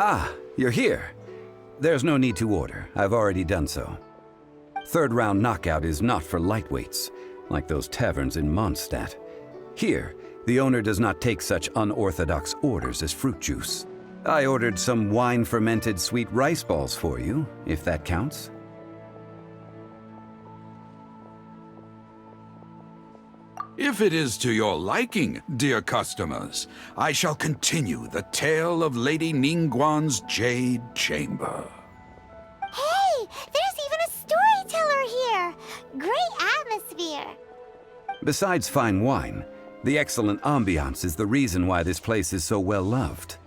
Ah, you're here. There's no need to order. I've already done so. Third round knockout is not for lightweights, like those taverns in Mondstadt. Here, the owner does not take such unorthodox orders as fruit juice. I ordered some wine-fermented sweet rice balls for you, if that counts. If it is to your liking, dear customers, I shall continue the tale of Lady Ningguang's Jade Chamber. Hey, there's even a storyteller here! Great atmosphere! Besides fine wine, The excellent ambiance is the reason why this place is so well loved.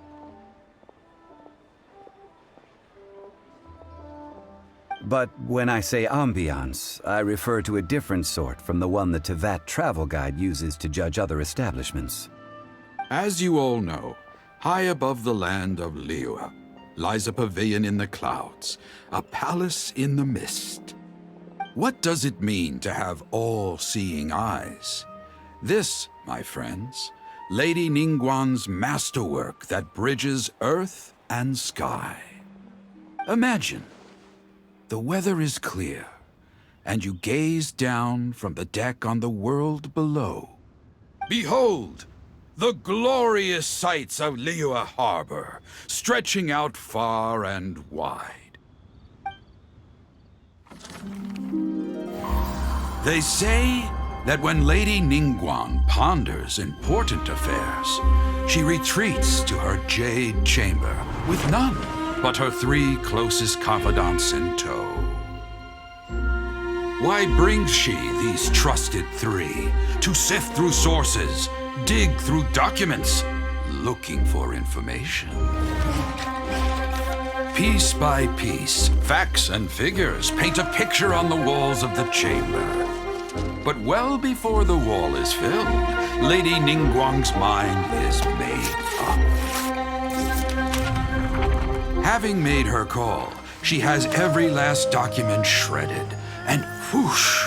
But when I say ambiance, I refer to a different sort from the one the Tevat travel guide uses to judge other establishments. As you all know, high above the land of Liyue lies a pavilion in the clouds, a palace in the mist. What does it mean to have all-seeing eyes? This, my friends, Lady Ningguang's masterwork that bridges earth and sky. Imagine, the weather is clear, and you gaze down from the deck on the world below. Behold, the glorious sights of Liyue Harbor, stretching out far and wide. They say that when Lady Ningguang ponders important affairs, she retreats to her jade chamber with none but her 3 closest confidants in tow. Why brings she these trusted 3 to sift through sources, dig through documents, looking for information? Piece by piece, facts and figures paint a picture on the walls of the chamber. But well before the wall is filled, Lady Ningguang's mind is made up. Having made her call, she has every last document shredded, and whoosh,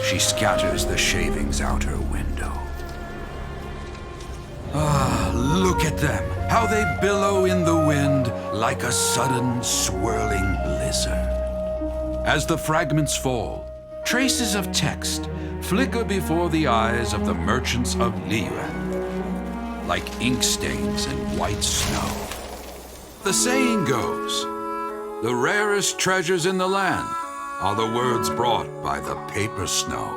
she scatters the shavings out her window. Ah, look at them, how they billow in the wind like a sudden swirling blizzard. As the fragments fall, traces of text flicker before the eyes of the merchants of Liyue, like ink stains in white snow. The saying goes, the rarest treasures in the land are the words brought by the paper snow.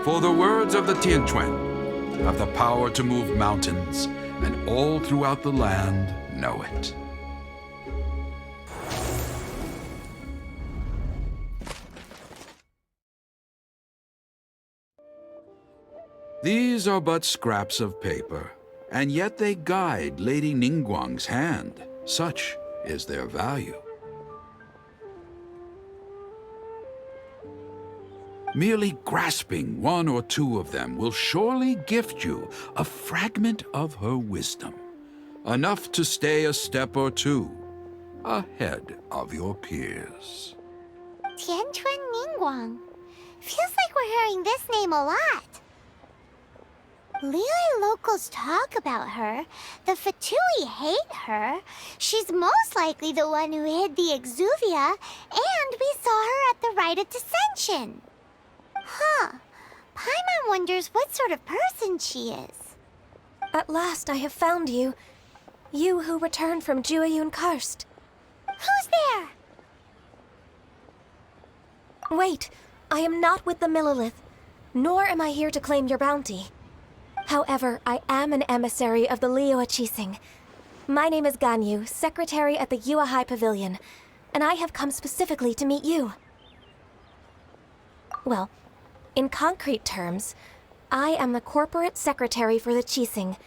For the words of the Tianquan have the power to move mountains, and all throughout the land know it. These are but scraps of paper, and yet they guide Lady Ningguang's hand. Such is their value. Merely grasping 1 or 2 of them will surely gift you a fragment of her wisdom, enough to stay a step or 2 ahead of your peers. Tianquan Ningguang. Feels like we're hearing this name a lot. Liyue locals talk about her. The Fatui hate her. She's most likely the one who hid the exuvia, and we saw her at the Rite of Descension. Huh. Paimon wonders what sort of person she is. At last I have found you. You who returned from Jueyun Karst. Who's there? Wait, I am not with the Millelith, nor am I here to claim your bounty. However, I am an emissary of the Liyue Qixing. My name is Ganyu, secretary at the Yuehai Pavilion, and I have come specifically to meet you. Well, in concrete terms, I am the corporate secretary for the Qixing.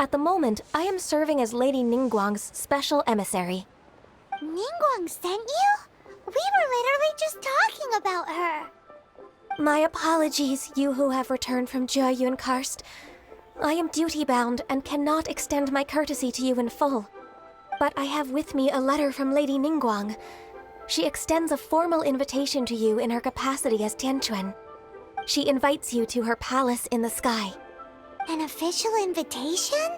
At the moment, I am serving as Lady Ningguang's special emissary. Ningguang sent you? We were literally just talking about her. My apologies, you who have returned from Jueyun Karst. I am duty-bound and cannot extend my courtesy to you in full. But I have with me a letter from Lady Ningguang. She extends a formal invitation to you in her capacity as Tianquan. She invites you to her palace in the sky. An official invitation?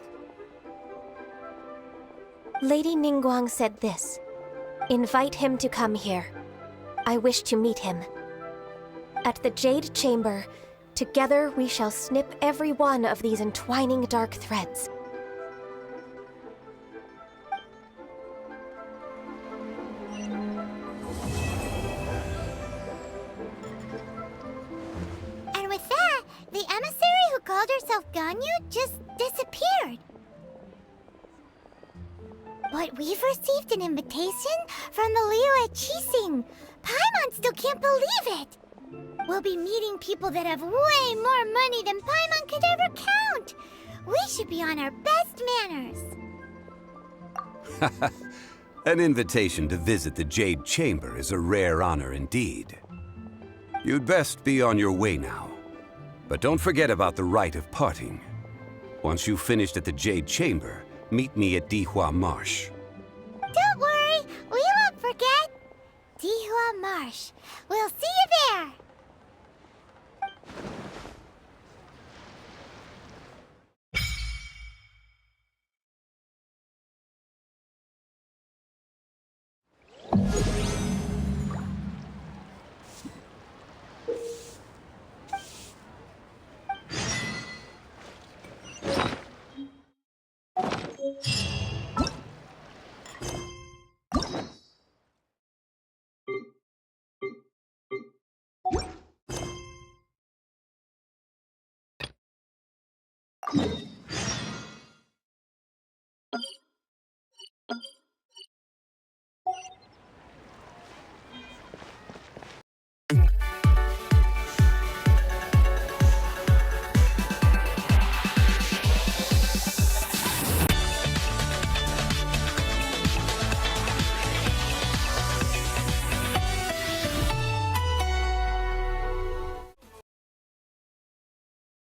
Lady Ningguang said this. Invite him to come here. I wish to meet him. At the Jade Chamber, together we shall snip every one of these entwining dark threads. And with that, the emissary who called herself Ganyu just disappeared. But we've received an invitation from the Liyue Qixing. Paimon still can't believe it. We'll be meeting people that have way more money than Paimon could ever count. We should be on our best manners. An invitation to visit the Jade Chamber is a rare honor indeed. You'd best be on your way now. But don't forget about the rite of parting. Once you've finished at the Jade Chamber, meet me at Dihua Marsh. Don't worry, we won't forget. Dihua Marsh. We'll see you there.